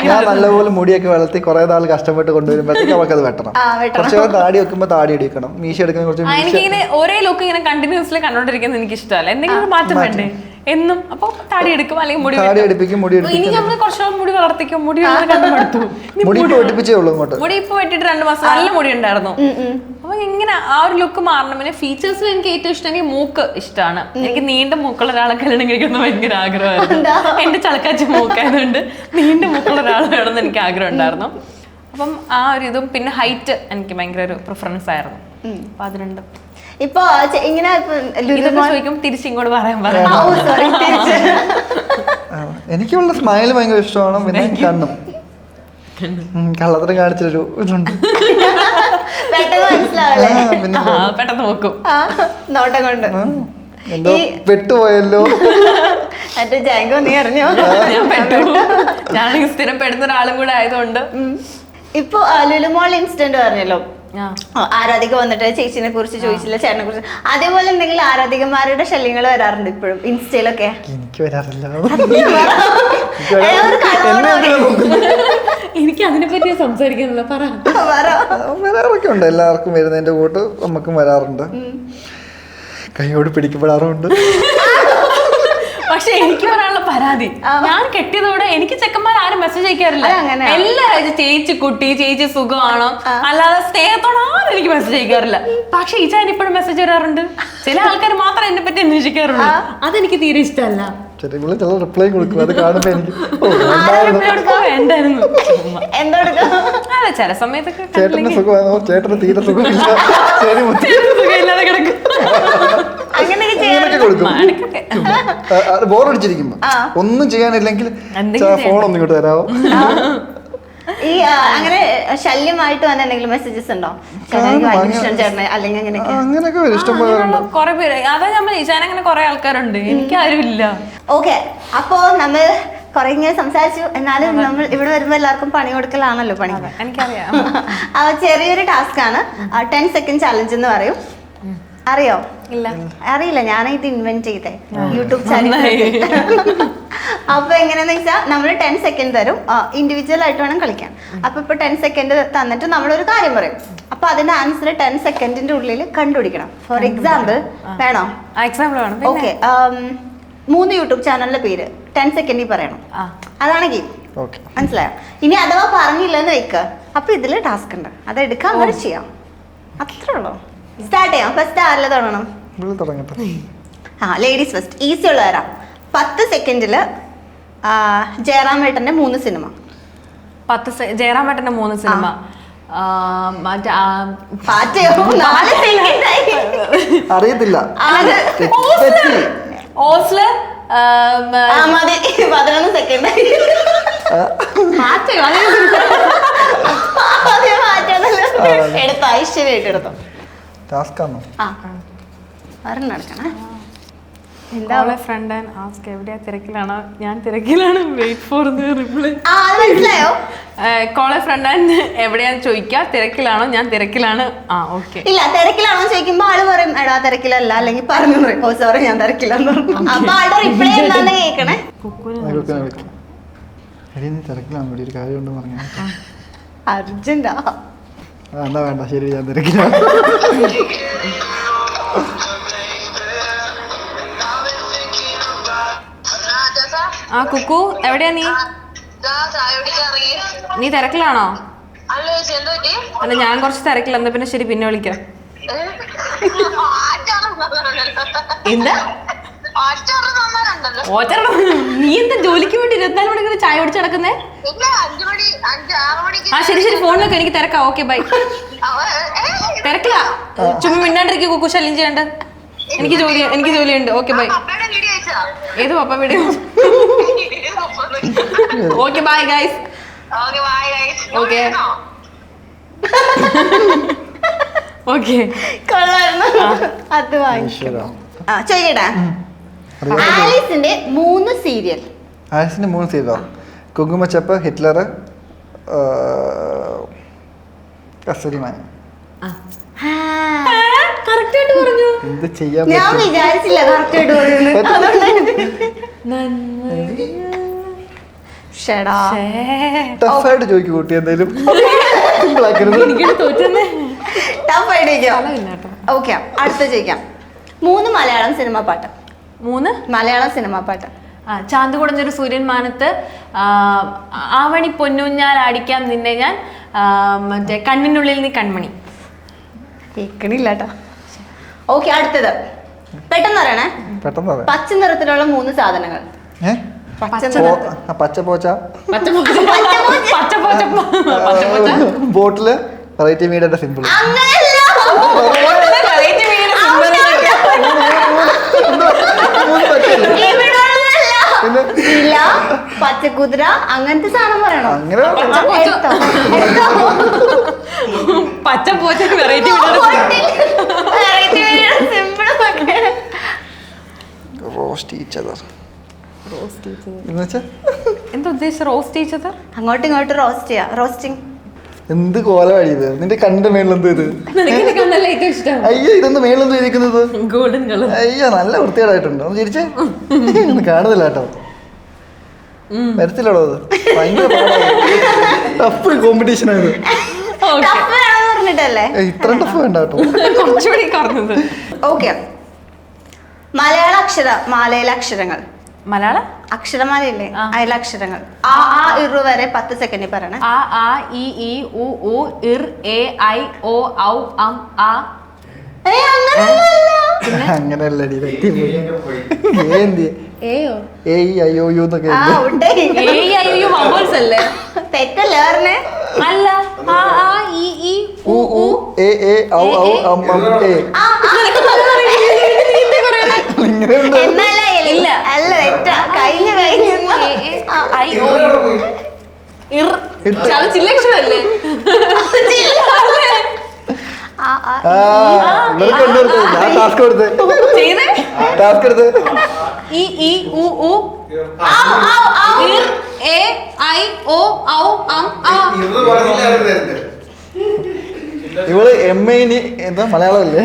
Speaker 3: ഞാൻ നല്ലപോലെ മുടിയൊക്കെ വളർത്തി കുറെ നാൾ കഷ്ടപ്പെട്ട് കൊണ്ടുവരുമ്പോഴത്തേക്ക് അവർക്ക് അത് വെട്ടണം. കുറച്ച് താടി വെക്കുമ്പോ താടി എടുക്കണം, മീശ എടുക്കുന്ന കുറച്ച്.
Speaker 2: എനിക്കിങ്ങനെ ഒരേ ലുക്ക് ഇങ്ങനെ കണ്ടിന്യൂസ്ലി കണ്ടോണ്ടിരിക്കുന്നത് എനിക്ക് ഇഷ്ടമല്ല. എന്തെങ്കിലും മാറ്റം വേണ്ടേ എന്നും? അപ്പൊ താടി എടുക്കും, അല്ലെങ്കിൽ മുടി ഇനി നമ്മള് കുറച്ചോളം മുടി വളർത്തിക്കും. മുടി മുടി ഇപ്പൊ വെട്ടിട്ട് 2 മാസം നല്ല മുടി ഉണ്ടായിരുന്നു. അപ്പൊ ഇങ്ങനെ ആ ഒരു ലുക്ക് മാറണം. പിന്നെ ഫീച്ചേഴ്സിൽ എനിക്ക് ഏറ്റവും ഇഷ്ടം മൂക്ക് ഇഷ്ടമാണ്. എനിക്ക് നീണ്ട മൂക്കുള്ള ഒരാളെ കല്യാണം കഴിക്കുന്ന ഭയങ്കര ആഗ്രഹമായിരുന്നു. എന്റെ ചളക്കാച്ച മൂക്കായതുകൊണ്ട് നീണ്ട മൂക്കുള്ള ഒരാൾ വേണമെന്ന് എനിക്ക് ആഗ്രഹം ഉണ്ടായിരുന്നു. അപ്പം ആ ഒരു ഇതും പിന്നെ ഹൈറ്റ് എനിക്ക് ഭയങ്കര ഒരു പ്രിഫറൻസ് ആയിരുന്നു. അപ്പൊ അത് രണ്ടും
Speaker 1: ഇപ്പൊ ഇങ്ങനെ
Speaker 2: ചോദിക്കും തിരിച്ചിങ്ങോട്ട് പറയാൻ
Speaker 3: എനിക്കുള്ള സ്മൈല് ഭയങ്കര ഇഷ്ടമാണ്. പിന്നെ കണ്ണും കള്ളത്തരം കാണിച്ചൊരു ഇതുണ്ട്.
Speaker 2: പെട്ടെന്ന് നോക്കും
Speaker 1: നോട്ടം കൊണ്ട്.
Speaker 3: എന്തോ പെട്ടുപോയല്ലോ.
Speaker 1: ജാങ്കോ നീ അറിഞ്ഞോ?
Speaker 2: ഞാൻ സ്ഥിരം പെടുന്ന ഒരാളും കൂടെ ആയതുകൊണ്ട്.
Speaker 1: ഇപ്പൊ ലുലുമോൾ ഇൻസിഡന്റ് പറഞ്ഞല്ലോ, ആരാധിക വന്നിട്ട് ചേച്ചിനെ കുറിച്ച് ചോദിച്ചില്ല, ചേട്ടനെ കുറിച്ച്. അതേപോലെ എന്തെങ്കിലും ആരാധികമാരുടെ ശല്യങ്ങൾ വരാറുണ്ട് ഇപ്പോഴും ഇൻസ്റ്റയിലൊക്കെ?
Speaker 3: എനിക്ക് വരാറില്ല.
Speaker 2: എനിക്ക് അതിനെ പറ്റി സംസാരിക്കാനുള്ള
Speaker 3: വരാറൊക്കെ ഉണ്ട്. എല്ലാവർക്കും വരുന്നതിന്റെ കൂട്ട് നമുക്കും വരാറുണ്ട്. കൈയോട് പിടിക്കപ്പെടാറുണ്ട്.
Speaker 2: പക്ഷെ എനിക്ക് പറയാനുള്ള പരാതി, ഞാൻ കെട്ടിയതോടെ എനിക്ക് ചെക്കന്മാർ ആരും മെസ്സേജ് അയക്കാറില്ല. എല്ലാവരും ചേച്ചി കുട്ടി, ചേച്ചി സുഖമാണോ, അല്ലാതെ സ്നേഹത്തോടെ ആരും എനിക്ക് മെസ്സേജ് അയക്കാറില്ല. പക്ഷെ ഈ ചാൻ ഇപ്പോഴും മെസ്സേജ് വരാറുണ്ട്. ചില ആൾക്കാർ മാത്രം എന്നെ പറ്റി അന്വേഷിക്കാറുള്ളൂ. അതെനിക്ക് തീരെ ഇഷ്ടമല്ല.
Speaker 3: റിപ്ലൈ കൊടുക്കും. അത് കാണുമ്പോ എനിക്ക്
Speaker 2: വേണ്ടായിരുന്നു. അതെ, ചില സമയത്തൊക്കെ
Speaker 3: ചേട്ടന് സുഖമാണോ, ചേട്ടന് തീരെ സുഖമില്ല,
Speaker 2: സുഖമില്ലാതെ കിടക്കും.
Speaker 1: അങ്ങനെയൊക്കെ
Speaker 2: കൊടുക്കും.
Speaker 3: ബോറടിച്ചിരിക്കുമ്പോ ഒന്നും ചെയ്യാനില്ലെങ്കിൽ ഫോൺ ഒന്നും ഇങ്ങോട്ട് തരാമോ?
Speaker 1: ഈ അങ്ങനെ ശല്യമായിട്ട് വന്ന എന്തെങ്കിലും മെസ്സേജസ് ഉണ്ടോ? അല്ലെങ്കിൽ
Speaker 3: അങ്ങനെയൊക്കെ
Speaker 2: കൊറേ പേര് അതാ നമ്മൾ ഈശാൻ അങ്ങനെ കൊറേ ആൾക്കാരുണ്ട്, എനിക്കാരും ഇല്ല.
Speaker 1: ഓക്കെ, അപ്പോ നമ്മൾ കൊറേ ഇങ്ങനെ സംസാരിച്ചു. എന്നാലും നമ്മൾ ഇവിടെ വരുമ്പോ എല്ലാവർക്കും പണി കൊടുക്കലാണല്ലോ പണി.
Speaker 2: എനിക്കറിയാം.
Speaker 1: ചെറിയൊരു ടാസ്ക് ആണ് 10 സെക്കൻഡ് ചാലഞ്ച് എന്ന് പറയും. അറിയോ?
Speaker 2: ഇല്ല,
Speaker 1: അറിയില്ല. ഞാൻ ഇത് ഇൻവെന്റ് ചെയ്തേ യൂട്യൂബ് ചാനൽ. അപ്പൊ എങ്ങനെയാന്ന് വെച്ചാൽ നമ്മൾ 10 സെക്കൻഡ് തരും, ഇൻഡിവിജ്വൽ ആയിട്ട് വേണം കളിക്കാൻ. അപ്പൊ ഇപ്പൊ 10 സെക്കൻഡ് തന്നിട്ട് നമ്മളൊരു കാര്യം പറയും. അപ്പൊ അതിന്റെ ആൻസർ 10 സെക്കൻഡിന്റെ ഉള്ളിൽ കണ്ടുപിടിക്കണം. ഫോർ എക്സാമ്പിൾ വേണോ?
Speaker 2: എക്സാമ്പിൾ വേണം.
Speaker 1: ഓക്കെ, 3 യൂട്യൂബ് ചാനലിന്റെ പേര് 10 സെക്കൻഡിൽ പറയണം. അതാണ് ഗെയിം. മനസ്സിലായോ? ഇനി അഥവാ പറഞ്ഞില്ലെന്ന് വെക്കുക, അപ്പൊ ഇതില് ടാസ്ക് ഉണ്ട്, അത് എടുക്കാൻ അങ്ങനെ ചെയ്യാം. അത്രേ ഉള്ളൂ. സ്റ്റാർട്ട് ചെയ്യാം. ഫസ്റ്റ് ആരില് തുടങ്ങണം? Ladies first. ഈസി ഉള്ള തരാം. 10 സെക്കൻഡില് ജയറാമേട്ടന്റെ 3 സിനിമ.
Speaker 2: 10 ജയറാമേട്ടന്റെ 3 സിനിമ.
Speaker 3: അറിയത്തില്ല.
Speaker 2: ഓസ്ലർ.
Speaker 1: 11 സെക്കൻഡ്. എടുത്തോ, ഐശ്വര്യമായിട്ട് എടുത്തോ.
Speaker 2: ഫ്രണ്ട് ആൻഡ് ആസ്ക് എവിടെയാ തിരക്കിലാണോ? ഞാൻ തിരക്കിലാണ്. Wait for the reply.
Speaker 1: മനസ്സിലായോ?
Speaker 2: കോളെ ഫ്രണ്ട് ആൻഡ് എവിടെയാന്ന് ചോദിക്കാം. തിരക്കിലാണോ? ഞാൻ തിരക്കിലാണ്. ഓക്കെ.
Speaker 1: ഇല്ല, തിരക്കിലാണോ ചോദിക്കുമ്പോ ആള് പറയും എടാ തിരക്കിലല്ല, അല്ലെങ്കിൽ പറഞ്ഞു പറയും ഓ സോറി ഞാൻ തിരക്കില്ലെന്ന് പറഞ്ഞു. അപ്പൊ ആളുടെ റിപ്ലൈ എന്താന്ന് കേൾക്കണേ. അർജന്റാ?
Speaker 3: വേണ്ട, ശരി, ഞാൻ തിരക്കിലാണ്.
Speaker 2: കുക്കു എവിടെയാ നീ? നീ തിരക്കിലാണോ? അല്ല, ഞാൻ കുറച്ച് തിരക്കില്ല. എന്നാ പിന്നെ ശരി, പിന്നെ വിളിക്കാം. എന്താ നീ എന്താ ജോലിക്ക് വേണ്ടി 24 മണിക്കൂർ ചായ കുടിച്ച് നടക്കുന്നേ? ശരി ശരി, ഫോൺ വെക്കാം, എനിക്ക് തിരക്കാം. Okay bye. തിരക്കില്ല, ചുമ്മാ മിണ്ടാണ്ടിരിക്കും. കുക്കു ശല്യം ചെയ്യണ്ട. എനിക്ക് ജോലിയുണ്ട്. Okay bye. ഏത് പപ്പ video? Okay bye guys. Okay okay.
Speaker 1: അത് വാങ്ങിക്കോ. ചോദിക്കട്ടെ, ആലീസിന്റെ 3 സീരിയൽ.
Speaker 3: ആലീസിന്റെ 3 സീരിയലോ? കുങ്കുമച്ചപ്പ്, ഹിറ്റ്ലർ, കസ്തൂരിമാൻ.
Speaker 2: കറക്റ്റായിട്ട് പറഞ്ഞു.
Speaker 3: എന്ത് ചെയ്യാൻ?
Speaker 1: ഞാൻ വിചാരിച്ചില്ല കറക്റ്റായിട്ട് പറയുന്നത്.
Speaker 3: ടഫായിട്ട് ചോദിക്കും കുട്ടി, എന്തായാലും
Speaker 1: ഓക്കെ. അടുത്ത ചോദിക്കാം. 3 മലയാളം സിനിമ പാട്ട്.
Speaker 2: 3
Speaker 1: മലയാളം സിനിമ പാട്ട്.
Speaker 2: ചാന്ത് കുടഞ്ഞൊരു സൂര്യൻ മാനത്ത്, ആവണി പൊന്നൂഞ്ഞാൽ അടിക്കാം നിന്നെ ഞാൻ, മറ്റേ കണ്ണിനുള്ളിൽ നീ കൺമണി.
Speaker 1: കേൾക്കണില്ല കേട്ടോ. ഓക്കെ, അടുത്തത് പെട്ടെന്ന് പറയണേ. പച്ച നിറത്തിലുള്ള 3 സാധനങ്ങൾ.
Speaker 3: ബോട്ടില്, വെറൈറ്റി മീഡിയ സിമ്പിൾ.
Speaker 1: ഇല്ല, പച്ചക്കുതിര അങ്ങനത്തെ സാധനം പറയണോ?
Speaker 2: പച്ചപ്പോച്ച വെറൈറ്റി എന്താ ഉദ്ദേശിച്ച? റോസ്റ്റ് ചെയ്തത്
Speaker 1: അങ്ങോട്ടും ഇങ്ങോട്ടും റോസ്റ്റ് ചെയ്യാ. റോസ്റ്റിംഗ്.
Speaker 3: എന്ത് കോലമാടിയത് നിന്റെ കണ്ണിന്റെ മേളിലെന്ത് ഇത്? അയ്യോ, ഇതെന്ത് മേളിലെന്ത് ഇരിക്കുന്നത്?
Speaker 2: Golden colour.
Speaker 3: അയ്യോ, നല്ല വൃത്തികേടായിട്ടുണ്ട്. ഒന്ന് ചിരിച്ചേ. കാണുന്നില്ല കേട്ടോ, വരത്തില്ലടോ. അത് ഭയങ്കര ടഫ് കോമ്പറ്റീഷൻ ആയത്. ഇത്ര ടഫ് വേണ്ട കേട്ടോ.
Speaker 1: ഓക്കെ, മലയാള മാലയിലെ അക്ഷരങ്ങൾ.
Speaker 2: മലയാള
Speaker 1: അക്ഷരമാലയില്ലേ, അതിലെ അക്ഷരങ്ങൾ. ആ വരെ 10 സെക്കൻഡിൽ പറയണേ.
Speaker 2: ആ ഇ ഈ ഉ ഊ ഇർ എ ഐ ഓ ഔ അം ആ.
Speaker 3: അങ്ങനെയല്ലടി,
Speaker 1: തെറ്റല്ലേ പറഞ്ഞേ?
Speaker 2: അല്ല,
Speaker 1: എന്നല്ല
Speaker 2: ചില്ലക്ഷരല്ലേ?
Speaker 3: ഞാൻ ടാസ്ക് കൊടുത്ത്
Speaker 2: ഇ ഇ ഉ ഉ ഇർ എ ഐ ഒ ഔ അം ആ.
Speaker 3: ഇവള് MA എന്താ മലയാളമല്ലേ?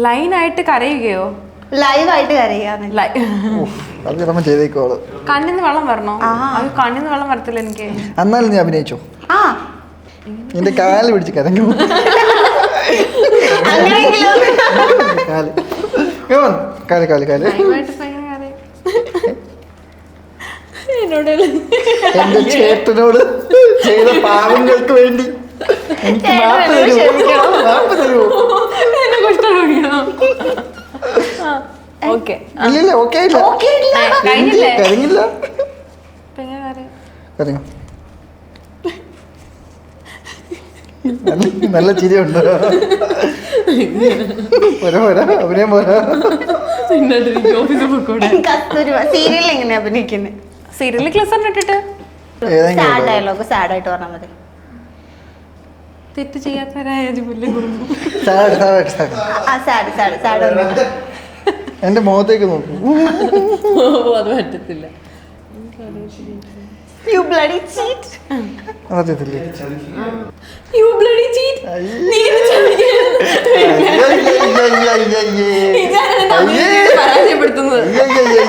Speaker 2: ലൈനായിട്ട് കരയുകയോ?
Speaker 1: ലൈവായിട്ട് കരയാണ്.
Speaker 3: അത് ചിലപ്പോൾ ചെയ്തേക്കോള്.
Speaker 2: കണ്ണിന്ന് വെള്ളം വരണോ? അത് കണ്ണിന്ന് വെള്ളം വരത്തില്ല എനിക്ക്.
Speaker 3: എന്നാലും നീ അഭിനയിച്ചോ?
Speaker 1: ആ
Speaker 3: എന്റെ കാല് പിടിച്ച് കരഞ്ഞു.
Speaker 1: അങ്ങനെയെങ്കിലും
Speaker 3: കാല് കാല് കാല് കാല്
Speaker 2: ലൈവായിട്ട് ഭയങ്കര കരയും. എന്നോട്
Speaker 3: എന്റെ ചേട്ടനോട് ചെയ്ത പാവങ്ങൾക്ക് വേണ്ടി എനിക്ക് മാപ്പ് തരുമോ? മാപ്പ് തരുമോ?
Speaker 2: എന്നെ കുഷ്ഠരോഗിയോ? ഓക്കെ
Speaker 3: ഇല്ലില്ല, ഓക്കെ ഇല്ല.
Speaker 2: കഴിഞ്ഞില്ലേ?
Speaker 3: കരഞ്ഞില്ല.
Speaker 2: ഇപ്പൊ എങ്ങനെ കരയും?
Speaker 3: കരഞ്ഞു. നല്ല ചിരിയുണ്ട്. പോരാ പോരാ, അഭിനയം പോരാ.
Speaker 1: കസ്തൂരിമ സീരിയലിൽ എങ്ങനെയാ അഭിനയിക്കുന്നത്?
Speaker 2: സീരിയലിൽ ക്ലിസർ ഇട്ടിട്ട്
Speaker 1: സാഡ് ഡയലോഗ് സാഡായിട്ട് പറഞ്ഞാൽ മതി.
Speaker 2: തെറ്റ് ചെയ്യാത്തവരായ
Speaker 1: സാഡ് സാഡ് സാഡ്
Speaker 3: എന്റെ മുഖത്തേക്ക് നോക്കൂ.
Speaker 2: അത് പറ്റത്തില്ല.
Speaker 1: You bloody cheat.
Speaker 3: അതത്തില്ലേ?
Speaker 2: You bloody cheat. നീ പരാജയപ്പെടുത്തുന്നത്.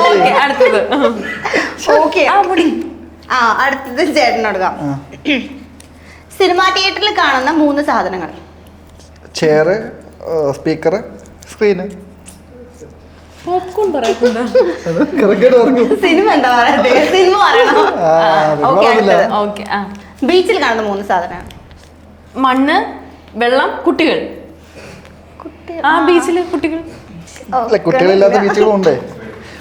Speaker 2: ഓക്കേ, അടുത്തത്.
Speaker 1: Okay. അടുത്തത് ചേട്ടനോട്. സിനിമാ തിയേറ്ററിൽ കാണുന്ന 3 സാധനങ്ങൾ.
Speaker 3: Chair, speaker, screen.
Speaker 1: സിനിമ എന്താ പറയണ്ടേ? സിനിമ പറയണോ? ബീച്ചിൽ കാണുന്ന 3 സാധനങ്ങൾ.
Speaker 2: മണ്ണ്, വെള്ളം, കുട്ടികൾ. ആ ബീച്ചില് കുട്ടികൾ.
Speaker 3: കുട്ടികളില്ലാത്ത ബീച്ചുകളും ഉണ്ടേ.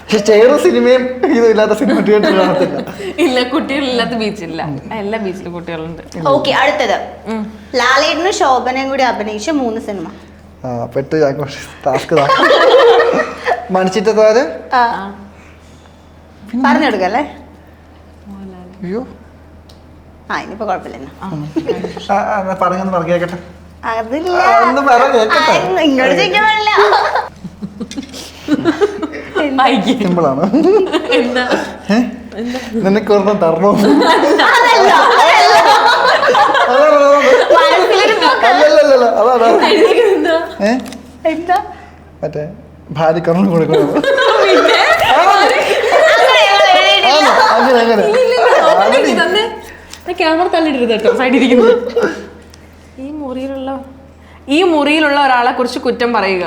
Speaker 3: പക്ഷെ ചെയറും സിനിമയും ഇതും ഇല്ലാത്ത സിനിമ തിയേറ്റർ കാണത്തില്ല.
Speaker 2: ഇല്ല, കുട്ടികളില്ലാത്ത ബീച്ചില്ല. എല്ലാ ബീച്ചിലും കുട്ടികളുണ്ട്.
Speaker 1: ഓക്കെ, അടുത്തത് ലാലേട്ടനും ശോഭനയും കൂടി അഭിനയിച്ച 3 സിനിമ.
Speaker 3: പെട്ട് ടാസ്ക് മണിച്ചിട്ടതാര്?
Speaker 1: പറഞ്ഞെടുക്കല്ലേ?
Speaker 3: അയ്യോ,
Speaker 1: ഇനിയിപ്പോ കുഴപ്പമില്ല.
Speaker 3: പറഞ്ഞൊന്ന് പറഞ്ഞു കേക്കട്ടെ.
Speaker 1: അതില്ല,
Speaker 3: ഒന്ന് പറ കേക്കട്ടെ.
Speaker 1: ഇങ്ങോട്ട് ചോദിക്കാൻ പാടില്ല.
Speaker 3: സിമ്പിളാണ്. നിനക്ക് ഒരെണ്ണം തരണോ?
Speaker 1: എന്താ
Speaker 3: മറ്റേ ഭാര്യക്കൊരെണ്ണം കൊടുക്കണം. അങ്ങനെ അങ്ങനെ
Speaker 2: ക്യാമറ തള്ളിടരുത് കേട്ടോ, സൈഡിരിക്കുന്നത്. ഈ മുറിയിലുള്ള ഒരാളെ കുറിച്ച് കുറ്റം പറയുക.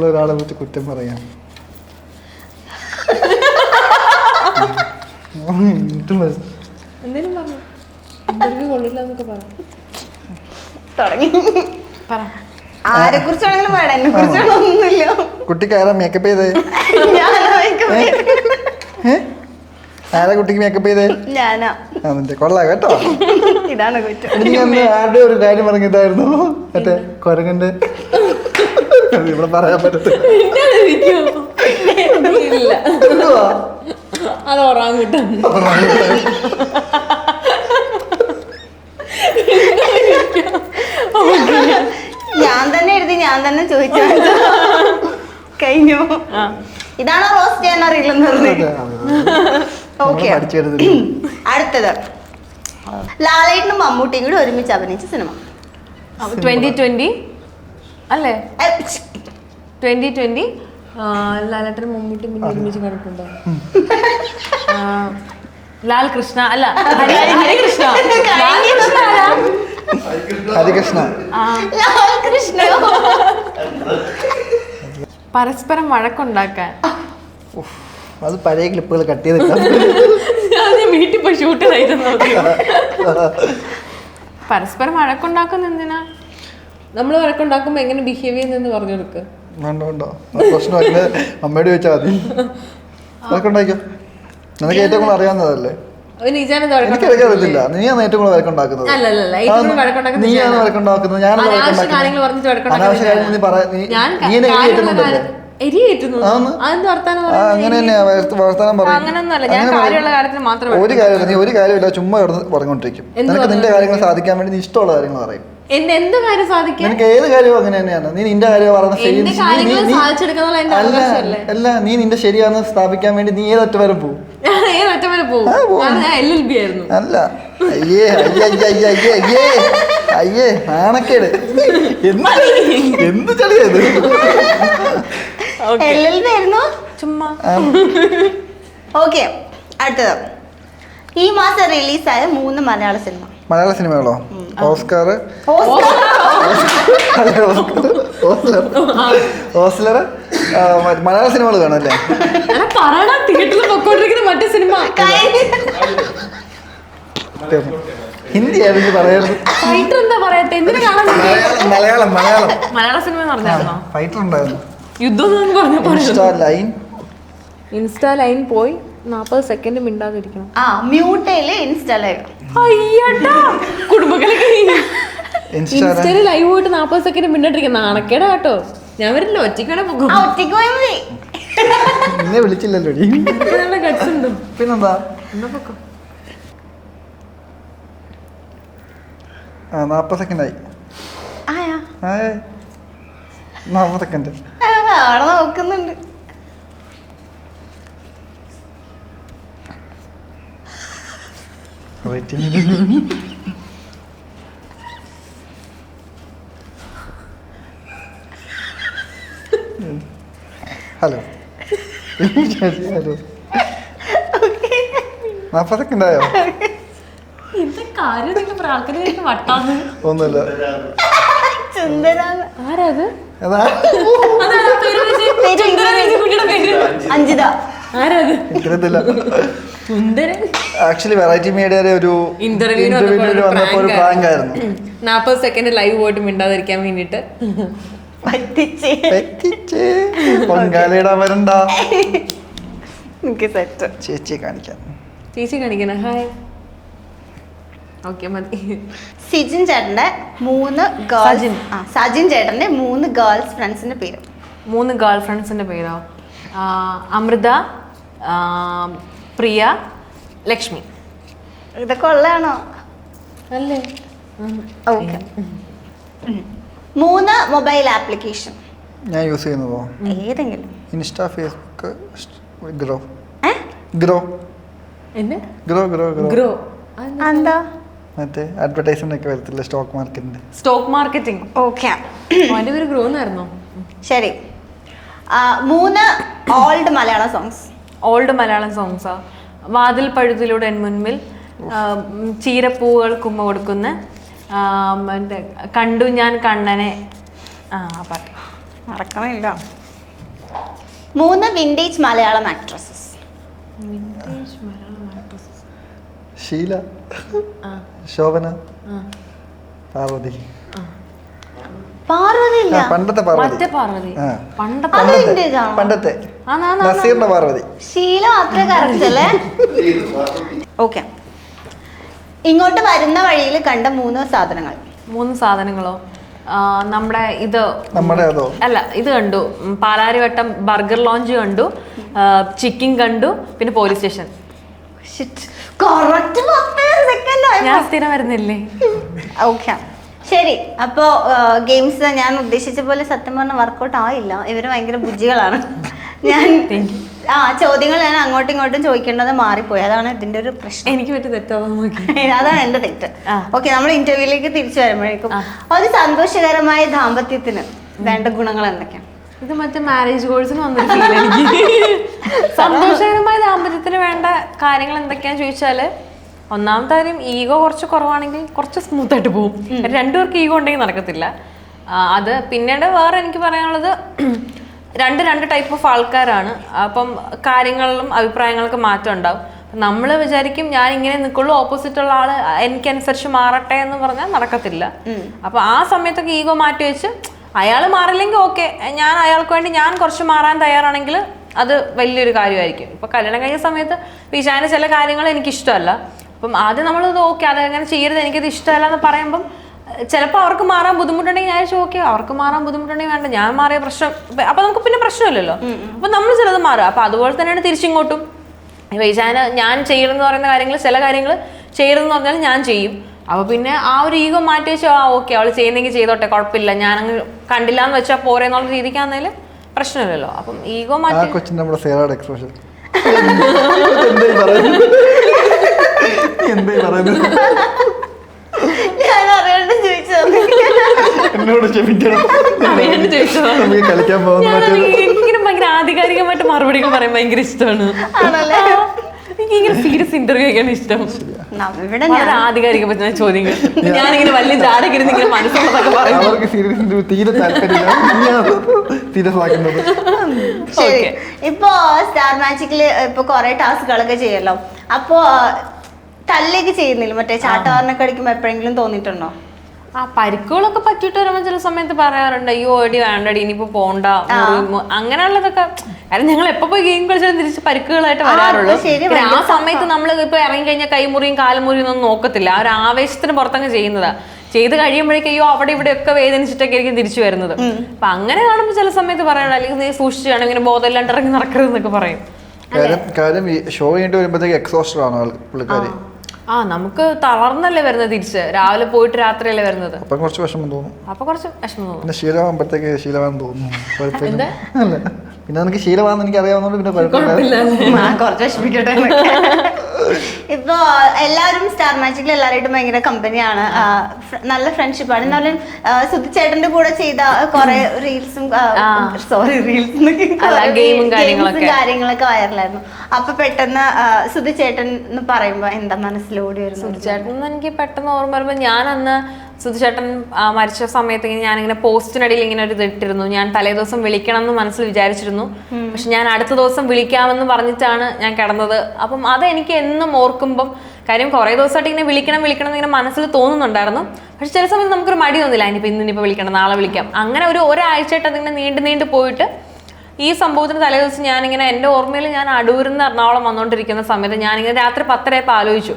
Speaker 3: ഒരാളെ പറ്റി കുറ്റം പറയാം.
Speaker 2: എന്തേലും പറഞ്ഞു ഇന്റർവ്യൂ കൊള്ളില്ല എന്നൊക്കെ
Speaker 1: തുടങ്ങി. ആരെ കുറിച്ചാണെങ്കിലും വേണം, എന്നെ കുറിച്ചാണോ ഒന്നുമില്ല.
Speaker 3: കുട്ടിക്ക് ആരാ മേക്കപ്പ് ചെയ്തേ? ആരാ കുട്ടിക്ക് മേക്കപ്പ് ചെയ്തേ?
Speaker 1: ഞാനാ.
Speaker 3: നിന്റെ കൊള്ളാം കേട്ടോ.
Speaker 1: ഇതാണ് കുറ്റം.
Speaker 3: എനിക്ക് ആരുടെ ഒരു കാര്യം പറഞ്ഞിട്ടായിരുന്നു, മറ്റേ കൊരങ്ങന്റെ. ഇവിടെ പറയാൻ പറ്റത്തില്ല.
Speaker 2: അത് ഓറാങ്ങിട്ട്
Speaker 1: ഞാൻ തന്നെ എഴുതി, ഞാൻ തന്നെ ചോദിച്ചു. കഴിഞ്ഞു. ഇതാണോ റോസ്റ്റ് ചെയ്യാൻ അറിയില്ലെന്ന് പറഞ്ഞു. ഓക്കെ, അടുത്തത് ലാലേട്ടനും മമ്മൂട്ടിയും കൂടി ഒരുമിച്ച് അഭിനയിച്ച സിനിമ.
Speaker 2: 2020 അല്ലേ? 2020 ലാലേട്ടനും മമ്മൂട്ടിയും പിന്നെ ഒരുമിച്ച് കണ്ടിട്ടുണ്ടോ? ലാൽ കൃഷ്ണ അല്ല, ഹരികൃഷ്ണ.
Speaker 3: ഹരികൃഷ്ണ.
Speaker 2: പരസ്പരം വഴക്കുണ്ടാക്കാൻ.
Speaker 3: അത് പഴയ ക്ലിപ്പുകൾ കട്ട് ചെയ്തിട്ടാണ്.
Speaker 2: വീട്ടിൽ പോയി ഷൂട്ട് ചെയ്തിരുന്നു. പരസ്പരം വഴക്കുണ്ടാക്കുന്ന എന്തിനാ? നമ്മൾ വഴക്കുണ്ടാക്കുമ്പോ എങ്ങനെ ബിഹേവ് ചെയ്യുന്നെന്ന് പറഞ്ഞു കൊടുക്കുക.
Speaker 3: വേണ്ടോ പ്രശ്നം അമ്മയോട് ചോദിച്ചാൽ മതി. വഴക്കുണ്ടാക്കിയോ? നിനക്ക് ഏറ്റവും കൂടുതൽ അറിയാവുന്നതല്ലേ? എനിക്കറിയത്തില്ല. നീയാണ് ഏറ്റവും കൂടുതൽ വഴക്കുണ്ടാക്കുന്നത്. നീയാണ് വഴക്കുണ്ടാക്കുന്നത്. ഞാനത് അനാവശ്യ കാര്യങ്ങൾ നീ അങ്ങനെ തന്നെയാ വർത്താനം പറയും.
Speaker 2: അങ്ങനൊന്നുമല്ല, ഞാൻ കാര്യമുള്ള കാര്യത്തിന് മാത്രമേ
Speaker 3: ഒരു കാര്യമില്ല, നീ ഒരു കാര്യമില്ല ചുമ്മാ കിടന്ന് പറഞ്ഞുകൊണ്ടിരിക്കും. നിനക്ക് നിന്റെ കാര്യങ്ങൾ സാധിക്കാൻ വേണ്ടി നീ ഇഷ്ടമുള്ള കാര്യങ്ങൾ പറയും.
Speaker 2: എന്ത് കാര്യം സാധിക്കാൻ?
Speaker 3: നിനക്ക് ഏത് കാര്യവും അങ്ങനെ തന്നെയാണ്. നീ നിന്റെ കാര്യം അല്ല, നീ നിന്റെ ശരിയാണെന്ന് സ്ഥാപിക്കാൻ വേണ്ടി നീ ഏതറ്റ വരെ പോകും. അല്ല, അയ്യേ അയ്യേ അയ്യേ അയ്യേ അയ്യേ അയ്യേ നാണക്കേട്. എന്ത് ചളിയത്?
Speaker 2: ചുമ്മാ.
Speaker 1: ഓക്കെ, അടുത്തത് ഈ മാസം റിലീസായ 3 മലയാള സിനിമ.
Speaker 3: മലയാള സിനിമകളോ? ഓസ്കാർ, ഓസ്ലർ. മലയാള സിനിമകൾ കാണല്ലേ? ഹിന്ദി ആയിരുന്നു പറയരുത്. മലയാളം മലയാളം
Speaker 2: മലയാള സിനിമ
Speaker 3: ഫൈറ്റർ ഉണ്ടായിരുന്നു.
Speaker 2: യുദ്ധം
Speaker 3: ഇൻസ്റ്റാ ലൈൻ
Speaker 2: പോയി 40 സെക്കൻഡ് മിണ്ടാതിരിക്കണം.
Speaker 1: മ്യൂട്ടയില് ഇൻസ്റ്റാ ലൈവ്.
Speaker 2: ഇൻസ്റ്റയില് ലൈവ് പോയിട്ട് 40 സെക്കൻഡ് മിണ്ടാണ്ടിരിക്കണം. നാണക്കേടാ കേട്ടോ. ഞാൻ വരില്ല, ഒറ്റയ്ക്കാണ് പോകും.
Speaker 1: ഒറ്റയ്ക്ക് പോയാൽ മതി.
Speaker 3: എന്നെ വിളിച്ചില്ലല്ലോ. പിന്നെന്താ? 40 സെക്കൻഡ് ആയി. 40 സെക്കൻഡ്
Speaker 1: നോക്കുന്നുണ്ട്.
Speaker 3: ഹലോ ഹലോ 40 സെക്കൻഡ് ആയോ? ഒന്നുമില്ല. ആക്ച്വലി വെറൈറ്റി മീഡിയയുടെ ഒരു ഇന്റർവ്യൂവിന് വന്നപ്പോൾ ഒരു പ്രാങ്ക് ആയിരുന്നു.
Speaker 2: 40 സെക്കൻഡ് ലൈവ് പോയിട്ട് മിണ്ടാതിരിക്കാൻ വേണ്ടിട്ട്
Speaker 3: പൊങ്കാലയിടാൻ വരണ്ട.
Speaker 1: ചേച്ചിയെ
Speaker 2: കാണിക്കാൻ. ഹായ്. ഓക്കെ, മതി.
Speaker 1: സജിൻ ചേട്ടന്റെ 3 ഗേൾസ് ഫ്രണ്ട്സിന്റെ പേര്.
Speaker 2: 3 ഗേൾ ഫ്രണ്ട്സിന്റെ പേരോ? അമൃത, പ്രിയ, ലക്ഷ്മി.
Speaker 1: ഇതൊക്കെ ഉള്ളതാണോ?
Speaker 2: അല്ലേ?
Speaker 1: ഓക്കെ. 3 മൊബൈൽ ആപ്ലിക്കേഷൻ
Speaker 3: ഞാൻ യൂസ് ചെയ്യുന്നതോ?
Speaker 1: ഏതെങ്കിലും?
Speaker 3: Insta, Facebook, grow.
Speaker 1: എന്താ?
Speaker 3: മറ്റേ അഡ്വർടൈസ്മെന്റ് ഒക്കെ വരത്തില്ല, സ്റ്റോക്ക് മാർക്കറ്റിംഗ്.
Speaker 1: ഓക്കെ,
Speaker 2: അതിന്റെ പേര് ഗ്രോ എന്നായിരുന്നോ?
Speaker 1: ശരി. 3 old Malayalam songs.
Speaker 2: Old Malayalam സോങ്സാ? വാതിൽ പഴുതിലൂടെ എൻ മുൻപിൽ, ചീരപ്പൂവുകൾ കുമ്മ കൊടുക്കുന്ന, കണ്ടു ഞാൻ കണ്ണനെ. പാട്ട്
Speaker 1: മറക്കണില്ല. 3 വിന്റേജ് മലയാളം ആക്ട്രസസ്.
Speaker 3: ഷീല, ശോഭന, പാർവതി. പണ്ടത്തെ പാർവതി. നസീറിന്റെ പാർവതി.
Speaker 1: ഷീല മാത്രമേ കറക്റ്റ് അല്ലേ? ഓക്കെ. ഇങ്ങോട്ട് വരുന്ന വഴിയിൽ കണ്ട 3 സാധനങ്ങൾ.
Speaker 2: 3 സാധനങ്ങളോ? നമ്മുടെ
Speaker 3: അതോ?
Speaker 2: അല്ല, ഇത് കണ്ടു. പാലാരിവട്ടം ബർഗർ ലോഞ്ച് കണ്ടു, ചിക്കൻ കണ്ടു, പിന്നെ പോലീസ് സ്റ്റേഷൻ. ഞാൻ സ്ഥിരം വരുന്നില്ലേ?
Speaker 1: ഓക്കെ, ശരി. അപ്പോ ഗെയിംസ് ഞാൻ ഉദ്ദേശിച്ച പോലെ സത്യം പറഞ്ഞാൽ വർക്കൗട്ട് ആയില്ല. ഇവര് ഭയങ്കര ബുദ്ധികളാണ്. ഞാൻ ചോദ്യങ്ങൾ ഞാൻ അങ്ങോട്ടും ഇങ്ങോട്ടും ചോദിക്കേണ്ടത് മാറിപ്പോയി. അതാണ് ഇതിന്റെ ഒരു പ്രശ്നം.
Speaker 2: എനിക്ക് പറ്റി തെറ്റാവാൻ
Speaker 1: അതാണ് എന്റെ തെറ്റ്. ഓക്കെ, നമ്മൾ ഇന്റർവ്യൂയിലേക്ക് തിരിച്ചു വരുമ്പോഴേക്കും ഒരു സന്തോഷകരമായ ദാമ്പത്യത്തിന് വേണ്ട ഗുണങ്ങൾ എന്തൊക്കെയാണ്?
Speaker 2: ഇത് മറ്റേ മാരേജ് കോഴ്സിന് വന്നൊരു ഫീൽ എനിക്ക്. സന്തോഷകരമായ ദാമ്പത്യത്തിന് വേണ്ട കാര്യങ്ങൾ എന്തൊക്കെയാന്ന് ചോദിച്ചാല്, ഒന്നാമത്തെ കാര്യം ഈഗോ കുറച്ച് കുറവാണെങ്കിൽ കുറച്ച് സ്മൂത്ത് ആയിട്ട് പോകും. 2 പേർക്ക് ഈഗോ ഉണ്ടെങ്കിൽ നടക്കത്തില്ല അത്. പിന്നീട് വേറെ എനിക്ക് പറയാനുള്ളത്, 2 ടൈപ്പ് ഓഫ് ആൾക്കാരാണ്. അപ്പം കാര്യങ്ങളിലും അഭിപ്രായങ്ങൾക്ക് മാറ്റം ഉണ്ടാവും. നമ്മൾ വിചാരിക്കും ഞാൻ ഇങ്ങനെ നിൽക്കുള്ളൂ, ഓപ്പോസിറ്റ് ഉള്ള ആള് എനിക്കനുസരിച്ച് മാറട്ടെ എന്ന് പറഞ്ഞാൽ നടക്കത്തില്ല. അപ്പൊ ആ സമയത്തൊക്കെ ഈഗോ മാറ്റി വെച്ച് അയാൾ മാറില്ലെങ്കിൽ ഓക്കെ, ഞാൻ അയാൾക്ക് വേണ്ടി ഞാൻ കുറച്ച് മാറാൻ തയ്യാറാണെങ്കിൽ അത് വലിയൊരു കാര്യമായിരിക്കും. ഇപ്പൊ കല്യാണം കഴിഞ്ഞ സമയത്ത് വിശാന് ചില കാര്യങ്ങൾ എനിക്കിഷ്ടമല്ല. അപ്പം ആദ്യം നമ്മളത് ഓക്കെ, അതെങ്ങനെ ചെയ്യരുത്, എനിക്കത് ഇഷ്ടമല്ല എന്ന് പറയുമ്പം ചിലപ്പോൾ അവർക്ക് മാറാൻ ബുദ്ധിമുട്ടുണ്ടെങ്കിൽ ഞാൻ ഓക്കെ അവർക്ക് മാറാൻ ബുദ്ധിമുട്ടുണ്ടെങ്കിൽ വേണ്ട, ഞാൻ മാറിയ പ്രശ്നം അപ്പൊ നമുക്ക് പിന്നെ പ്രശ്നമില്ലല്ലോ. അപ്പൊ നമ്മൾ ചിലത് മാറുക. അപ്പൊ അതുപോലെ തന്നെയാണ് തിരിച്ചിങ്ങോട്ടും. ഞാൻ ചെയ്യണമെന്ന് പറയുന്ന കാര്യങ്ങൾ, ചില കാര്യങ്ങൾ ചെയ്യണമെന്ന് പറഞ്ഞാൽ ഞാൻ ചെയ്യും. അപ്പൊ പിന്നെ ആ ഒരു ഈഗോ മാറ്റി വെച്ചോ, ഓക്കെ അവള് ചെയ്യുന്നെങ്കിൽ ചെയ്തോട്ടെ, കുഴപ്പമില്ല, ഞാനങ്ങ് കണ്ടില്ല എന്ന് വെച്ചാൽ പോരെ എന്നുള്ള രീതിക്കാന്നേലും പ്രശ്നമില്ലല്ലോ. അപ്പം ഈഗോ മാറ്റി.
Speaker 3: കൊച്ചിന്റെ നമ്മുടെ സേറയുടെ എക്സ്പ്രഷൻ
Speaker 1: ഞാൻ അറിയാണ്ട് ചോദിച്ചത്.
Speaker 3: എന്നോട് ക്ഷമിക്കണം. നമുക്ക് കളിക്കാൻ
Speaker 2: എനിക്കിങ്ങനെ ഭയങ്കര ആധികാരികമായിട്ട് മറുപടികൾ പറയാൻ ഭയങ്കര ഇഷ്ടമാണ്.
Speaker 1: ആണല്ലേ?
Speaker 2: എനിക്കിങ്ങനെ സീരിയസ് ഇന്റർവ്യൂ ഒക്കെയാണ് ഇഷ്ടം.
Speaker 1: ഇവിടെ
Speaker 2: വളരെ ആധികാരികമായ ചോദ്യങ്ങൾ. ഞാനിങ്ങനെ വലിയ ജാടക്കിരുന്ന് ഇങ്ങനെ മനസ്സിലൊക്കെ പറയും.
Speaker 3: അവർക്ക് സീരിയസ് തീരെ താല്പര്യമില്ല, സീരിയസ് ആക്കുന്നത്.
Speaker 1: ശരി, ഇപ്പൊ സ്റ്റാർ മാജിക്കില് ഇപ്പൊ കൊറേ ടാസ്കുകളൊക്കെ ചെയ്യല്ലോ. അപ്പൊ തല്ലേക്ക് ചെയ്യുന്നില്ല, മറ്റേ ചാട്ടവാറിനൊക്കെ അടിക്കുമ്പോ എപ്പോഴെങ്കിലും തോന്നിയിട്ടുണ്ടോ?
Speaker 2: ആ പരിക്കുകളൊക്കെ പറ്റിയിട്ട് വരുമ്പോൾ ചില സമയത്ത് പറയാറുണ്ട്, അയ്യോ എടി വേണ്ടടി ഇനിയിപ്പോ പോണ്ട, അങ്ങനെയുള്ളതൊക്കെ. കാരണം ഞങ്ങൾ എപ്പോ പോയി ഗെയിം കളിച്ചാലും തിരിച്ച് പരിക്കുകളായിട്ട് വരാറുള്ളൂ. ആ സമയത്ത് നമ്മൾ ഇപ്പൊ ഇറങ്ങി കഴിഞ്ഞാൽ കൈമുറിയും കാലുമുറിയും ഒന്നും നോക്കത്തില്ല, ആ ഒരു ആവേശത്തിന് പുറത്തങ്ങ് ചെയ്യുന്നതാ. ചെയ്ത് കഴിയുമ്പോഴേക്കും അയ്യോ അവിടെ ഇവിടെ ഒക്കെ വേദനിച്ചിട്ടൊക്കെ ആയിരിക്കും തിരിച്ചു വരുന്നത്. അപ്പൊ അങ്ങനെ കാണുമ്പോൾ ചില സമയത്ത് പറയണം, അല്ലെങ്കിൽ നീ സൂക്ഷിച്ചു വേണം, ഇങ്ങനെ ബോധമില്ലാണ്ട് ഇറങ്ങി നടക്കരുതെന്നൊക്കെ പറയും.
Speaker 3: കാര്യം ഷോ കഴിഞ്ഞിട്ട് വരുമ്പോഴത്തേക്ക് എക്സോസ്റ്റഡ് ആണ് പുള്ളിക്കാരി.
Speaker 2: നമുക്ക് തളർന്നല്ലേ വരുന്നത്, തിരിച്ച് രാവിലെ പോയിട്ട് രാത്രിയല്ലേ വരുന്നത്.
Speaker 3: അപ്പൊ കുറച്ച് വിഷമം തോന്നും.
Speaker 2: അപ്പൊ കുറച്ച് വിഷമം തോന്നും.
Speaker 3: പിന്നെ ശീലമാകുമ്പോഴത്തേക്ക് ശീലമാണെന്ന് തോന്നുന്നു. കുഴപ്പമില്ല. അല്ല പിന്നെ എനിക്ക് ശീലമാണെന്ന് എനിക്ക് അറിയാവുന്നതുകൊണ്ട് പിന്നെ കുഴപ്പമില്ല.
Speaker 1: കുറച്ച് വിഷമിക്കട്ടെ. ഇപ്പൊ എല്ലാവരും സ്റ്റാർ മാജിക്കിൽ എല്ലാവരായിട്ടും ഭയങ്കര കമ്പനിയാണ്, നല്ല ഫ്രണ്ട്ഷിപ്പാണ്. എന്നാലും സുധിച്ചേട്ടന്റെ കൂടെ ചെയ്ത കുറെ റീൽസും കാര്യങ്ങളൊക്കെ വൈറലായിരുന്നു. അപ്പൊ പെട്ടെന്ന് സുധിച്ചേട്ടൻ എന്ന് പറയുമ്പോ എന്താ മനസ്സിലോടി വരുന്നത്?
Speaker 2: സുധിച്ചേട്ടൻ എനിക്ക് പെട്ടെന്ന് ഓർമ്മ വരുമ്പോ, ഞാൻ അന്ന് സുധിച്ചേട്ടൻ മരിച്ച സമയത്ത് ഞാനിങ്ങനെ പോസ്റ്റിനിടയിൽ ഇങ്ങനെ ഒരു ഇതിട്ടിരുന്നു, ഞാൻ തലേദിവസം വിളിക്കണം എന്ന് മനസ്സിൽ വിചാരിച്ചിരുന്നു. പക്ഷെ ഞാൻ അടുത്ത ദിവസം വിളിക്കാമെന്ന് പറഞ്ഞിട്ടാണ് ഞാൻ കിടന്നത്. അപ്പം അതെനിക്ക് എന്നും ഓർക്കുമ്പം, കാര്യം കുറേ ദിവസമായിട്ട് ഇങ്ങനെ വിളിക്കണം എന്നിങ്ങനെ മനസ്സിൽ തോന്നുന്നുണ്ടായിരുന്നു. പക്ഷെ ചില സമയത്ത് നമുക്കൊരു മടി തോന്നില്ല, ഇന്നിപ്പോൾ വിളിക്കണം, നാളെ വിളിക്കാം. അങ്ങനെ ഒരാഴ്ചയായിട്ട് അതിങ്ങനെ നീണ്ടു പോയിട്ട് ഈ സംഭവത്തിന് തലേദിവസം ഞാനിങ്ങനെ എൻ്റെ ഓർമ്മയിൽ ഞാൻ അടൂരിൽ നിന്ന് എറണാകുളം വന്നുകൊണ്ടിരിക്കുന്ന സമയത്ത് ഞാനിങ്ങനെ രാത്രി 10:30 ആലോചിച്ചു.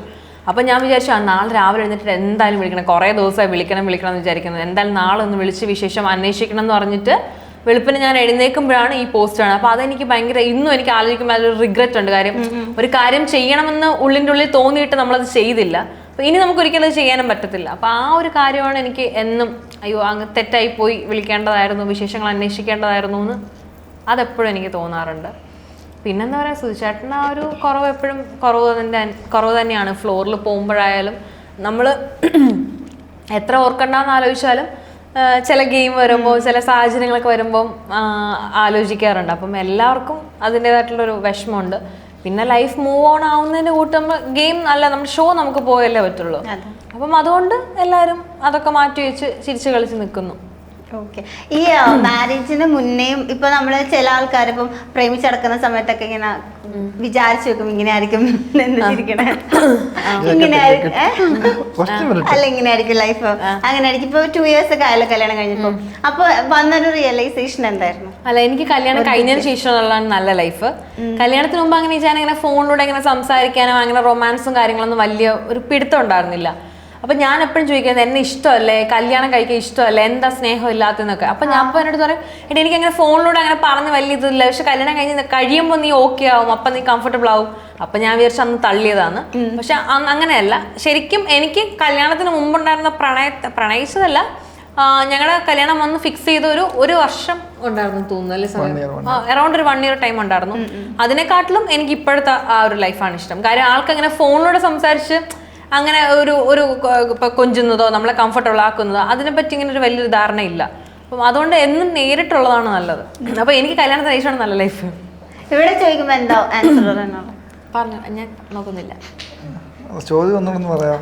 Speaker 2: അപ്പം ഞാൻ വിചാരിച്ചു നാളെ രാവിലെ എഴുന്നേറ്റ് എന്തായാലും വിളിക്കണം, കുറേ ദിവസമായി വിളിക്കണം എന്ന് വിചാരിക്കുന്നത്, എന്തായാലും നാളെ ഒന്ന് വിളിച്ച് വിശേഷം അന്വേഷിക്കണം എന്ന് പറഞ്ഞിട്ട് വെളുപ്പിന് ഞാൻ എഴുന്നേൽക്കുമ്പോഴാണ് ഈ പോസ്റ്റാണ്. അപ്പോൾ അതെനിക്ക് ഭയങ്കര, ഇന്നും എനിക്ക് ആലോചിക്കുമ്പോൾ അതൊരു റിഗ്രറ്റ് ഉണ്ട്. കാര്യം ഒരു കാര്യം ചെയ്യണമെന്ന് ഉള്ളിൻ്റെ ഉള്ളിൽ തോന്നിയിട്ട് നമ്മളത് ചെയ്തില്ല. അപ്പോൾ ഇനി നമുക്ക് ഒരിക്കലും അത് ചെയ്യാനും പറ്റത്തില്ല. അപ്പോൾ ആ ഒരു കാര്യമാണ് എനിക്ക് എന്നും, അയ്യോ അങ്ങ് തെറ്റായി പോയി, വിളിക്കേണ്ടതായിരുന്നു, വിശേഷങ്ങൾ അന്വേഷിക്കേണ്ടതായിരുന്നു എന്ന് അതെപ്പോഴും എനിക്ക് തോന്നാറുണ്ട്. പിന്നെന്താ പറയുക, സുധിച്ചേട്ടൻ ആ ഒരു കുറവ് എപ്പോഴും കുറവ് തന്നെയാണ്. ഫ്ലോറിൽ പോകുമ്പോഴായാലും നമ്മൾ എത്ര ഓർക്കണ്ടെന്ന് ആലോചിച്ചാലും ചില ഗെയിം വരുമ്പോൾ, ചില സാഹചര്യങ്ങളൊക്കെ വരുമ്പം ആലോചിക്കാറുണ്ട്. അപ്പം എല്ലാവർക്കും അതിൻ്റെതായിട്ടുള്ളൊരു വിഷമമുണ്ട്. പിന്നെ ലൈഫ് മൂവ് ഓൺ ആവുന്നതിൻ്റെ കൂട്ടുമ്പോൾ ഗെയിം അല്ല, നമ്മുടെ ഷോ നമുക്ക് പോയല്ലേ പറ്റുള്ളൂ. അപ്പം അതുകൊണ്ട് എല്ലാവരും അതൊക്കെ മാറ്റി വെച്ച് ചിരിച്ച് കളിച്ച് നിൽക്കുന്നു.
Speaker 1: ഓക്കെ. ഈ മാരേജിന് മുന്നേയും ഇപ്പൊ നമ്മള് ചില ആൾക്കാർ ഇപ്പം പ്രേമിച്ചടക്കുന്ന സമയത്തൊക്കെ ഇങ്ങനെ വിചാരിച്ചു വെക്കും, ഇങ്ങനെ ആയിരിക്കും ചിരിക്കണേ, ഇങ്ങനെ അല്ല ഇങ്ങനെ ആയിരിക്കും ലൈഫ്, അങ്ങനെ ആയിരിക്കും. ഇപ്പൊ 2 years ഒക്കെ ആയാലും കല്യാണം കഴിഞ്ഞപ്പോ. അപ്പൊ വന്നൊരു റിയലൈസേഷൻ എന്തായിരുന്നു?
Speaker 2: അല്ല, എനിക്ക് കല്യാണം കഴിഞ്ഞതിന് ശേഷമുള്ള നല്ല ലൈഫ്. കല്യാണത്തിന് മുമ്പ് അങ്ങനെ ഇങ്ങനെ ഫോണിലൂടെ ഇങ്ങനെ സംസാരിക്കാനോ അങ്ങനെ റൊമാൻസും കാര്യങ്ങളൊന്നും വലിയ ഒരു പിടുത്തം ഉണ്ടായിരുന്നില്ല. അപ്പം ഞാൻ എപ്പോഴും ചോദിക്കുന്നത്, എന്നെ ഇഷ്ടമല്ലേ, കല്യാണം കഴിക്കാൻ ഇഷ്ടമല്ലേ, എന്താ സ്നേഹം ഇല്ലാത്തതെന്നൊക്കെ. അപ്പം ഞാൻ അപ്പോൾ എന്നോട് പറയും, എനിക്ക് അങ്ങനെ ഫോണിലൂടെ അങ്ങനെ പറഞ്ഞ് വലിയ ഇതില്ല, പക്ഷെ കല്യാണം കഴിയുമ്പോൾ നീ ഓക്കെ ആവും, അപ്പം നീ കംഫർട്ടബിൾ ആവും. അപ്പം ഞാൻ വിചാരിച്ചു അന്ന് തള്ളിയതാണ്. പക്ഷെ അങ്ങനെയല്ല, ശരിക്കും എനിക്ക് കല്യാണത്തിന് മുമ്പുണ്ടായിരുന്ന പ്രണയിച്ചതല്ല, ഞങ്ങളുടെ കല്യാണം വന്ന് ഫിക്സ് ചെയ്ത ഒരു വർഷം ഉണ്ടായിരുന്നു തോന്നുന്നു അല്ലേ സമയം, അറൗണ്ട് ഒരു 1 year ടൈം ഉണ്ടായിരുന്നു. അതിനെക്കാട്ടിലും എനിക്ക് ഇപ്പോഴത്തെ ആ ഒരു ലൈഫാണ് ഇഷ്ടം. കാര്യം ആൾക്കങ്ങനെ ഫോണിലൂടെ സംസാരിച്ച് അങ്ങനെ ഒരു കൊഞ്ചുന്നതോ നമ്മളെ കംഫർട്ടബിൾ ആക്കുന്നതോ അതിനെപ്പറ്റി ഇങ്ങനെ ഒരു വലിയൊരു ധാരണയില്ല. അപ്പം അതുകൊണ്ട് എന്നും നേരിട്ടുള്ളതാണ് നല്ലത്. അപ്പം എനിക്ക് കല്യാണത്തിന് ശേഷമാണ് നല്ല ലൈഫ്.
Speaker 1: ഇവിടെ ചോദിക്കുമ്പോൾ എന്താ ആൻസർ
Speaker 2: പറഞ്ഞു, ഞാൻ നോക്കുന്നില്ല.
Speaker 3: ചോദ്യം ഒന്നുകൂടെ പറയാം.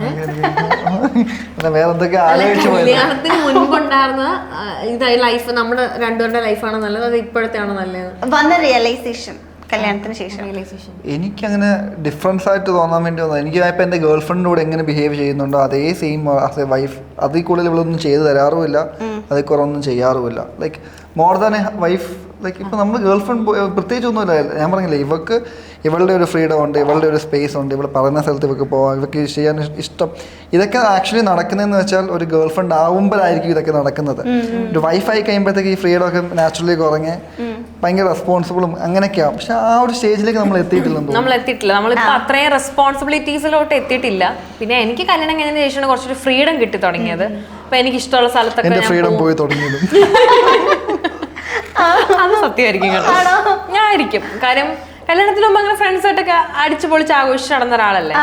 Speaker 3: വേറെ എന്തൊക്കെ ആലോചിച്ചു പോയത്?
Speaker 2: കല്യാണത്തിന് മുൻപുണ്ടായിരുന്ന ഇതായി ലൈഫ്, നമ്മുടെ രണ്ടുപേരുടെ ലൈഫാണ് നല്ലത്, അത് ഇപ്പോഴത്തെ ആണോ നല്ലത്?
Speaker 1: വന്ന റിയലൈസേഷൻ കല്യാണത്തിന് ശേഷം
Speaker 3: എനിക്കങ്ങനെ ഡിഫറൻസ് ആയിട്ട് തോന്നാൻ വേണ്ടി വന്നത്, എനിക്ക് ഇപ്പം എൻ്റെ ഗേൾ ഫ്രണ്ടിൻ്റെ കൂടെ എങ്ങനെ ബിഹേവ് ചെയ്യുന്നുണ്ടോ അതേ സെയിം ആസ് എ വൈഫ്, അതിൽ കൂടുതൽ ഇവളൊന്നും ചെയ്തു തരാറുമില്ല, അതിൽ കുറവൊന്നും ചെയ്യാറുമില്ല. Like more than a wife like ഇപ്പൊ നമ്മൾ ഗേൾ ഫ്രണ്ട് പ്രത്യേകിച്ച് ഒന്നുമില്ല. ഞാൻ പറഞ്ഞില്ലേ, ഇവളുടെ ഒരു ഫ്രീഡം ഉണ്ട്, ഇവളുടെ ഒരു സ്പേസ് ഉണ്ട്, ഇവൾ പറയുന്ന സ്ഥലത്ത് ഇവർക്ക് പോവാം, ഇവർക്ക് ചെയ്യാൻ ഇഷ്ടം. ഇതൊക്കെ ആക്ച്വലി നടക്കുന്നതെന്ന് വെച്ചാൽ ഒരു ഗേൾ ഫ്രണ്ട് ആവുമ്പോഴായിരിക്കും ഇതൊക്കെ നടക്കുന്നത്. ഒരു വൈഫായി കഴിയുമ്പോഴത്തേക്ക് ഈ ഫ്രീഡം ഒക്കെ നാച്ചുറലി കുറഞ്ഞ് ഭയങ്കര റെസ്പോൺസിബിളും അങ്ങനെയൊക്കെയാവും. പക്ഷെ ആ ഒരു സ്റ്റേജിലേക്ക് നമ്മൾ എത്തിയിട്ടില്ലെന്ന്
Speaker 2: നമ്മൾ എത്തിയിട്ടില്ല. നമ്മളിപ്പോൾ അത്രയും റെസ്പോൺസിബിലിറ്റീസിലോട്ട് എത്തിയിട്ടില്ല. പിന്നെ എനിക്ക് കല്യാണം കഴിഞ്ഞതിന് ശേഷമാണ് കുറച്ചൊരു ഫ്രീഡം കിട്ടി തുടങ്ങിയത്. അപ്പൊ എനിക്ക് ഇഷ്ടമുള്ള സ്ഥലത്തൊക്കെ
Speaker 3: എന്റെ ഫ്രീഡം പോയി തുടങ്ങിയതും
Speaker 2: അത് സത്യമായിരിക്കും കേട്ടോ. ഞാൻ ആയിരിക്കും. കാര്യം കല്യാണത്തിന് മുമ്പ് അങ്ങനെ ഫ്രണ്ട്സായിട്ടൊക്കെ അടിച്ചു പൊളിച്ച് ആഘോഷിച്ച് നടന്ന ഒരാളല്ലേ.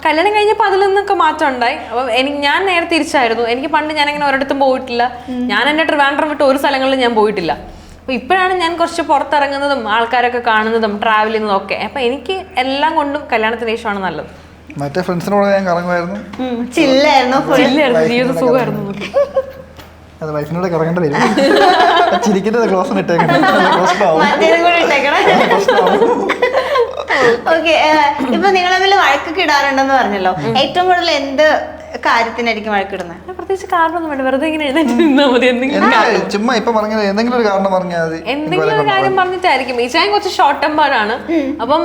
Speaker 2: കല്യാണം കഴിഞ്ഞപ്പോൾ അതിൽ നിന്നൊക്കെ മാറ്റം ഉണ്ടായി. അപ്പൊ ഞാൻ നേരെ തിരിച്ചായിരുന്നു. എനിക്ക് പണ്ട് ഞാനിങ്ങനെ ഒരിടത്തും പോയിട്ടില്ല. ഞാൻ എന്റെ ട്രിവാൻഡ്രം വിട്ട് ഒരു സ്ഥലങ്ങളിലും ഞാൻ പോയിട്ടില്ല. അപ്പൊ ഇപ്പോഴാണ് ഞാൻ കുറച്ച് പുറത്തിറങ്ങുന്നതും ആൾക്കാരൊക്കെ കാണുന്നതും ട്രാവൽ ചെയ്യുന്നതും ഒക്കെ. അപ്പൊ എനിക്ക് എല്ലാം കൊണ്ടും കല്യാണത്തിന് ശേഷമാണ് നല്ലത്.
Speaker 3: മറ്റേ ഫ്രണ്ട്സിനോട് ഞാൻ കറങ്ങുമായിരുന്നു,
Speaker 2: ജീവിത സുഖമായിരുന്നു.
Speaker 3: അത് വൈഫിനോട് കറങ്ങേണ്ടി വരും. ചിരിക്കുന്നത് ക്ലോസ് ഇട്ടേക്കണം.
Speaker 1: ഓക്കെ, ഇപ്പൊ നിങ്ങൾ തമ്മിൽ വഴക്കൊക്കെ ഇടാറുണ്ടെന്ന് പറഞ്ഞല്ലോ. ഏറ്റവും കൂടുതൽ എന്ത് കാര്യത്തിനായിരിക്കും വഴക്കിടുന്നത്?
Speaker 2: പ്രത്യേകിച്ച് കാരണമൊന്നും വേണ്ട, വെറുതെ ഇങ്ങനെ എഴുന്നേറ്റ് നിന്നാൽ മതി.
Speaker 3: ചുമ്മാ ഇപ്പൊ പറഞ്ഞത് എന്തെങ്കിലും ഒരു കാരണം പറഞ്ഞാൽ മതി.
Speaker 2: എന്തെങ്കിലും ഒരു കാര്യം പറഞ്ഞിട്ടായിരിക്കും. ഈ ചായ കുറച്ച് ഷോർട്ട് ടെമ്പറാണ്. അപ്പം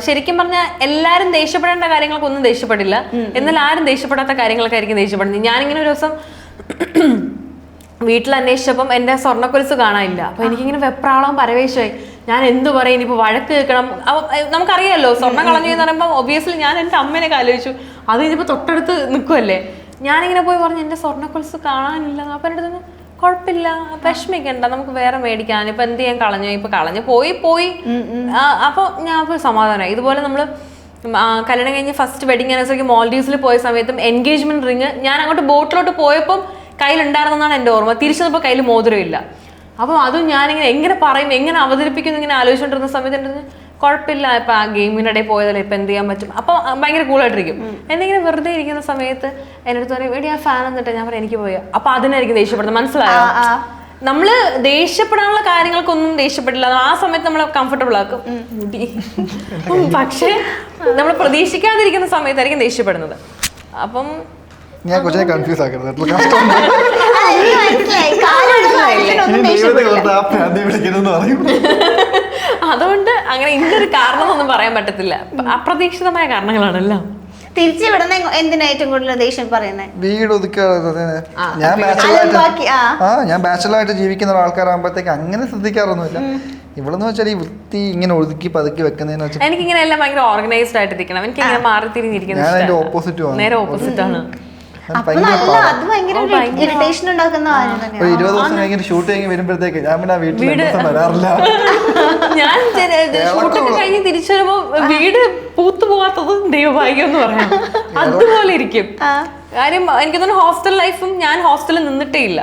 Speaker 2: ശരിക്കും പറഞ്ഞാൽ എല്ലാരും ദേഷ്യപ്പെടേണ്ട കാര്യങ്ങൾക്കൊന്നും ദേഷ്യപ്പെടില്ല. എന്നാൽ ആരും ദേഷ്യപ്പെടാത്ത കാര്യങ്ങൾക്കായിരിക്കും ദേഷ്യപ്പെടുന്നത്. ഞാനിങ്ങനെ ഒരു ദിവസം വീട്ടിൽ അന്വേഷിച്ചപ്പം എൻ്റെ സ്വർണ്ണക്കൊലുസ് കാണാനില്ല. അപ്പൊ എനിക്കിങ്ങനെ വെപ്രാളം പരവേശമായി. ഞാൻ എന്ത് പറയും, ഇനിയിപ്പോൾ വഴക്ക് കേൾക്കണം. നമുക്കറിയാമല്ലോ സ്വർണ്ണം കളഞ്ഞു എന്ന് പറയുമ്പോൾ ഒബിയസ്ലി ഞാൻ എൻ്റെ അമ്മേനെ ആലോചിച്ചു. അത് കഴിഞ്ഞപ്പോൾ തൊട്ടടുത്ത് നിൽക്കുമല്ലേ. ഞാനിങ്ങനെ പോയി പറഞ്ഞു എൻ്റെ സ്വർണ്ണക്കൊലുസ് കാണാനില്ല. അപ്പം എൻ്റെ അടുത്ത് കുഴപ്പമില്ല, വിഷമിക്കണ്ട, നമുക്ക് വേറെ മേടിക്കാൻ. ഇപ്പൊ എന്ത് ചെയ്യാൻ, കളഞ്ഞു, ഇപ്പൊ കളഞ്ഞു പോയി. അപ്പൊ ഞാൻ പോയി സമാധാനമായി. ഇതുപോലെ നമ്മള് കല്യാണം കഴിഞ്ഞ് ഫസ്റ്റ് വെഡിങ് ആനിവേഴ്സറിക്ക് മോൾഡീവ്സിൽ പോയ സമയത്തും എൻഗേജ്മെന്റ് റിങ് ഞാൻ അങ്ങോട്ട് ബോട്ടിലോട്ട് പോയപ്പം കയ്യിലുണ്ടായിരുന്നെന്നാണ് എൻ്റെ ഓർമ്മ. തിരിച്ചപ്പോൾ കയ്യിൽ മോതിരമില്ല. അപ്പം അതും ഞാനിങ്ങനെ എങ്ങനെ പറയും, എങ്ങനെ അവതരിപ്പിക്കുന്നു ഇങ്ങനെ ആലോചിച്ചുകൊണ്ടിരുന്ന സമയത്ത് എൻ്റെ കുഴപ്പമില്ല, ഇപ്പൊ ആ ഗെയിമിൻ്റെ ഇടയിൽ പോയതല്ലേ, ഇപ്പൊ എന്ത് ചെയ്യാൻ പറ്റും. അപ്പൊ ഭയങ്കര കൂളായിട്ടിരിക്കും. എന്തെങ്കിലും വെറുതെ ഇരിക്കുന്ന സമയത്ത് എൻ്റെ അടുത്ത് പറയും എടി ആ ഫാൻ എന്നിട്ട് ഞാൻ പറയാം എനിക്ക് പോയി. അപ്പൊ അതിനായിരിക്കും ദേഷ്യപ്പെടുന്നത്. മനസ്സിലായോ? നമ്മള് ദേഷ്യപ്പെടാനുള്ള കാര്യങ്ങൾക്കൊന്നും ദേഷ്യപ്പെടില്ല. ആ സമയത്ത് നമ്മളെ കംഫർട്ടബിൾ ആക്കും. പക്ഷെ നമ്മൾ പ്രതീക്ഷിക്കാതിരിക്കുന്ന സമയത്തായിരിക്കും ദേഷ്യപ്പെടുന്നത്. അപ്പം
Speaker 3: ഞാൻ കൊച്ചിനെ കൺഫ്യൂസ് ആക്കരുത്.
Speaker 2: അതുകൊണ്ട് അങ്ങനെ ഇന്നൊരു കാരണം ഒന്നും പറയാൻ പറ്റത്തില്ല. അപ്രതീക്ഷിതമായ കാരണങ്ങളാണല്ലോ.
Speaker 1: തിരിച്ചു വിടുന്ന എന്തിനാ ഏറ്റവും കൂടുതൽ ദേഷ്യം പറയുന്നത്? വീട്
Speaker 3: ഒതുക്കാതെ. ഞാൻ ബാച്ചലറായിട്ട് ജീവിക്കുന്ന ആൾക്കാരാകുമ്പോഴത്തേക്ക് അങ്ങനെ ശ്രദ്ധിക്കാറൊന്നുമില്ല. ഇവളെന്ന് വെച്ചാൽ ഈ വൃത്തി ഇങ്ങനെ ഒതുക്കി പതുക്കി വെക്കുന്നതിന് വെച്ചാൽ
Speaker 2: എനിക്കിങ്ങനെ എല്ലാം ഭയങ്കര ഓർഗനൈസ്ഡ് ആയിട്ട് ഇരിക്കണം. എനിക്ക് ഇങ്ങനെ മാറി തിരിഞ്ഞിരിക്കുന്നത് നേരെ ഓപ്പോസിറ്റ് ആണ്.
Speaker 3: ഒരു 20 ദിവസം കഴിഞ്ഞിട്ട് ഷൂട്ട് കഴിഞ്ഞ് വരുമ്പോഴത്തേക്ക് ഞാൻ പിന്നെ വീട്ടിൽ വരാറില്ല.
Speaker 2: ഞാൻ ഷൂട്ടൊക്കെ കഴിഞ്ഞ് തിരിച്ചു വരുമ്പോ വീട് പൂത്തു പോകാത്തത് ദൈവഭാഗ്യം എന്ന് പറയാം. അതുപോലെ ഇരിക്കും. കാര്യം എനിക്ക് തോന്നുന്നു ഹോസ്റ്റൽ ലൈഫും ഞാൻ ഹോസ്റ്റലിൽ നിന്നിട്ടേ ഇല്ല.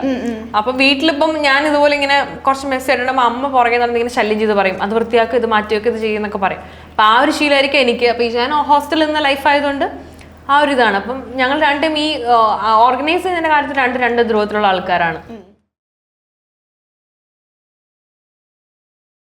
Speaker 2: അപ്പൊ വീട്ടിലിപ്പം ഞാൻ ഇതുപോലെ ഇങ്ങനെ കുറച്ച് മെസ്സേജ് ഇടുമ്പോൾ അമ്മ പുറകെ നടന്നിങ്ങനെ ശല്യം ചെയ്ത് പറയും അത് വൃത്തിയാക്കും, ഇത് മാറ്റിവെക്കും, ഇത് ചെയ്യുന്നൊക്കെ പറയും. അപ്പൊ ആ ഒരു ശീലമായിരിക്കും എനിക്ക്. അപ്പൊ ഞാൻ ഹോസ്റ്റലിൽ നിന്ന ലൈഫ് ആയതുകൊണ്ട് ആ ഒരു ഇതാണ്. അപ്പം ഞങ്ങൾ രണ്ടും ഈ ഓർഗനൈസ് ചെയ്യുന്നതിന്റെ കാര്യത്തിൽ രണ്ട് ധ്രുവത്തിലുള്ള ആൾക്കാരാണ്.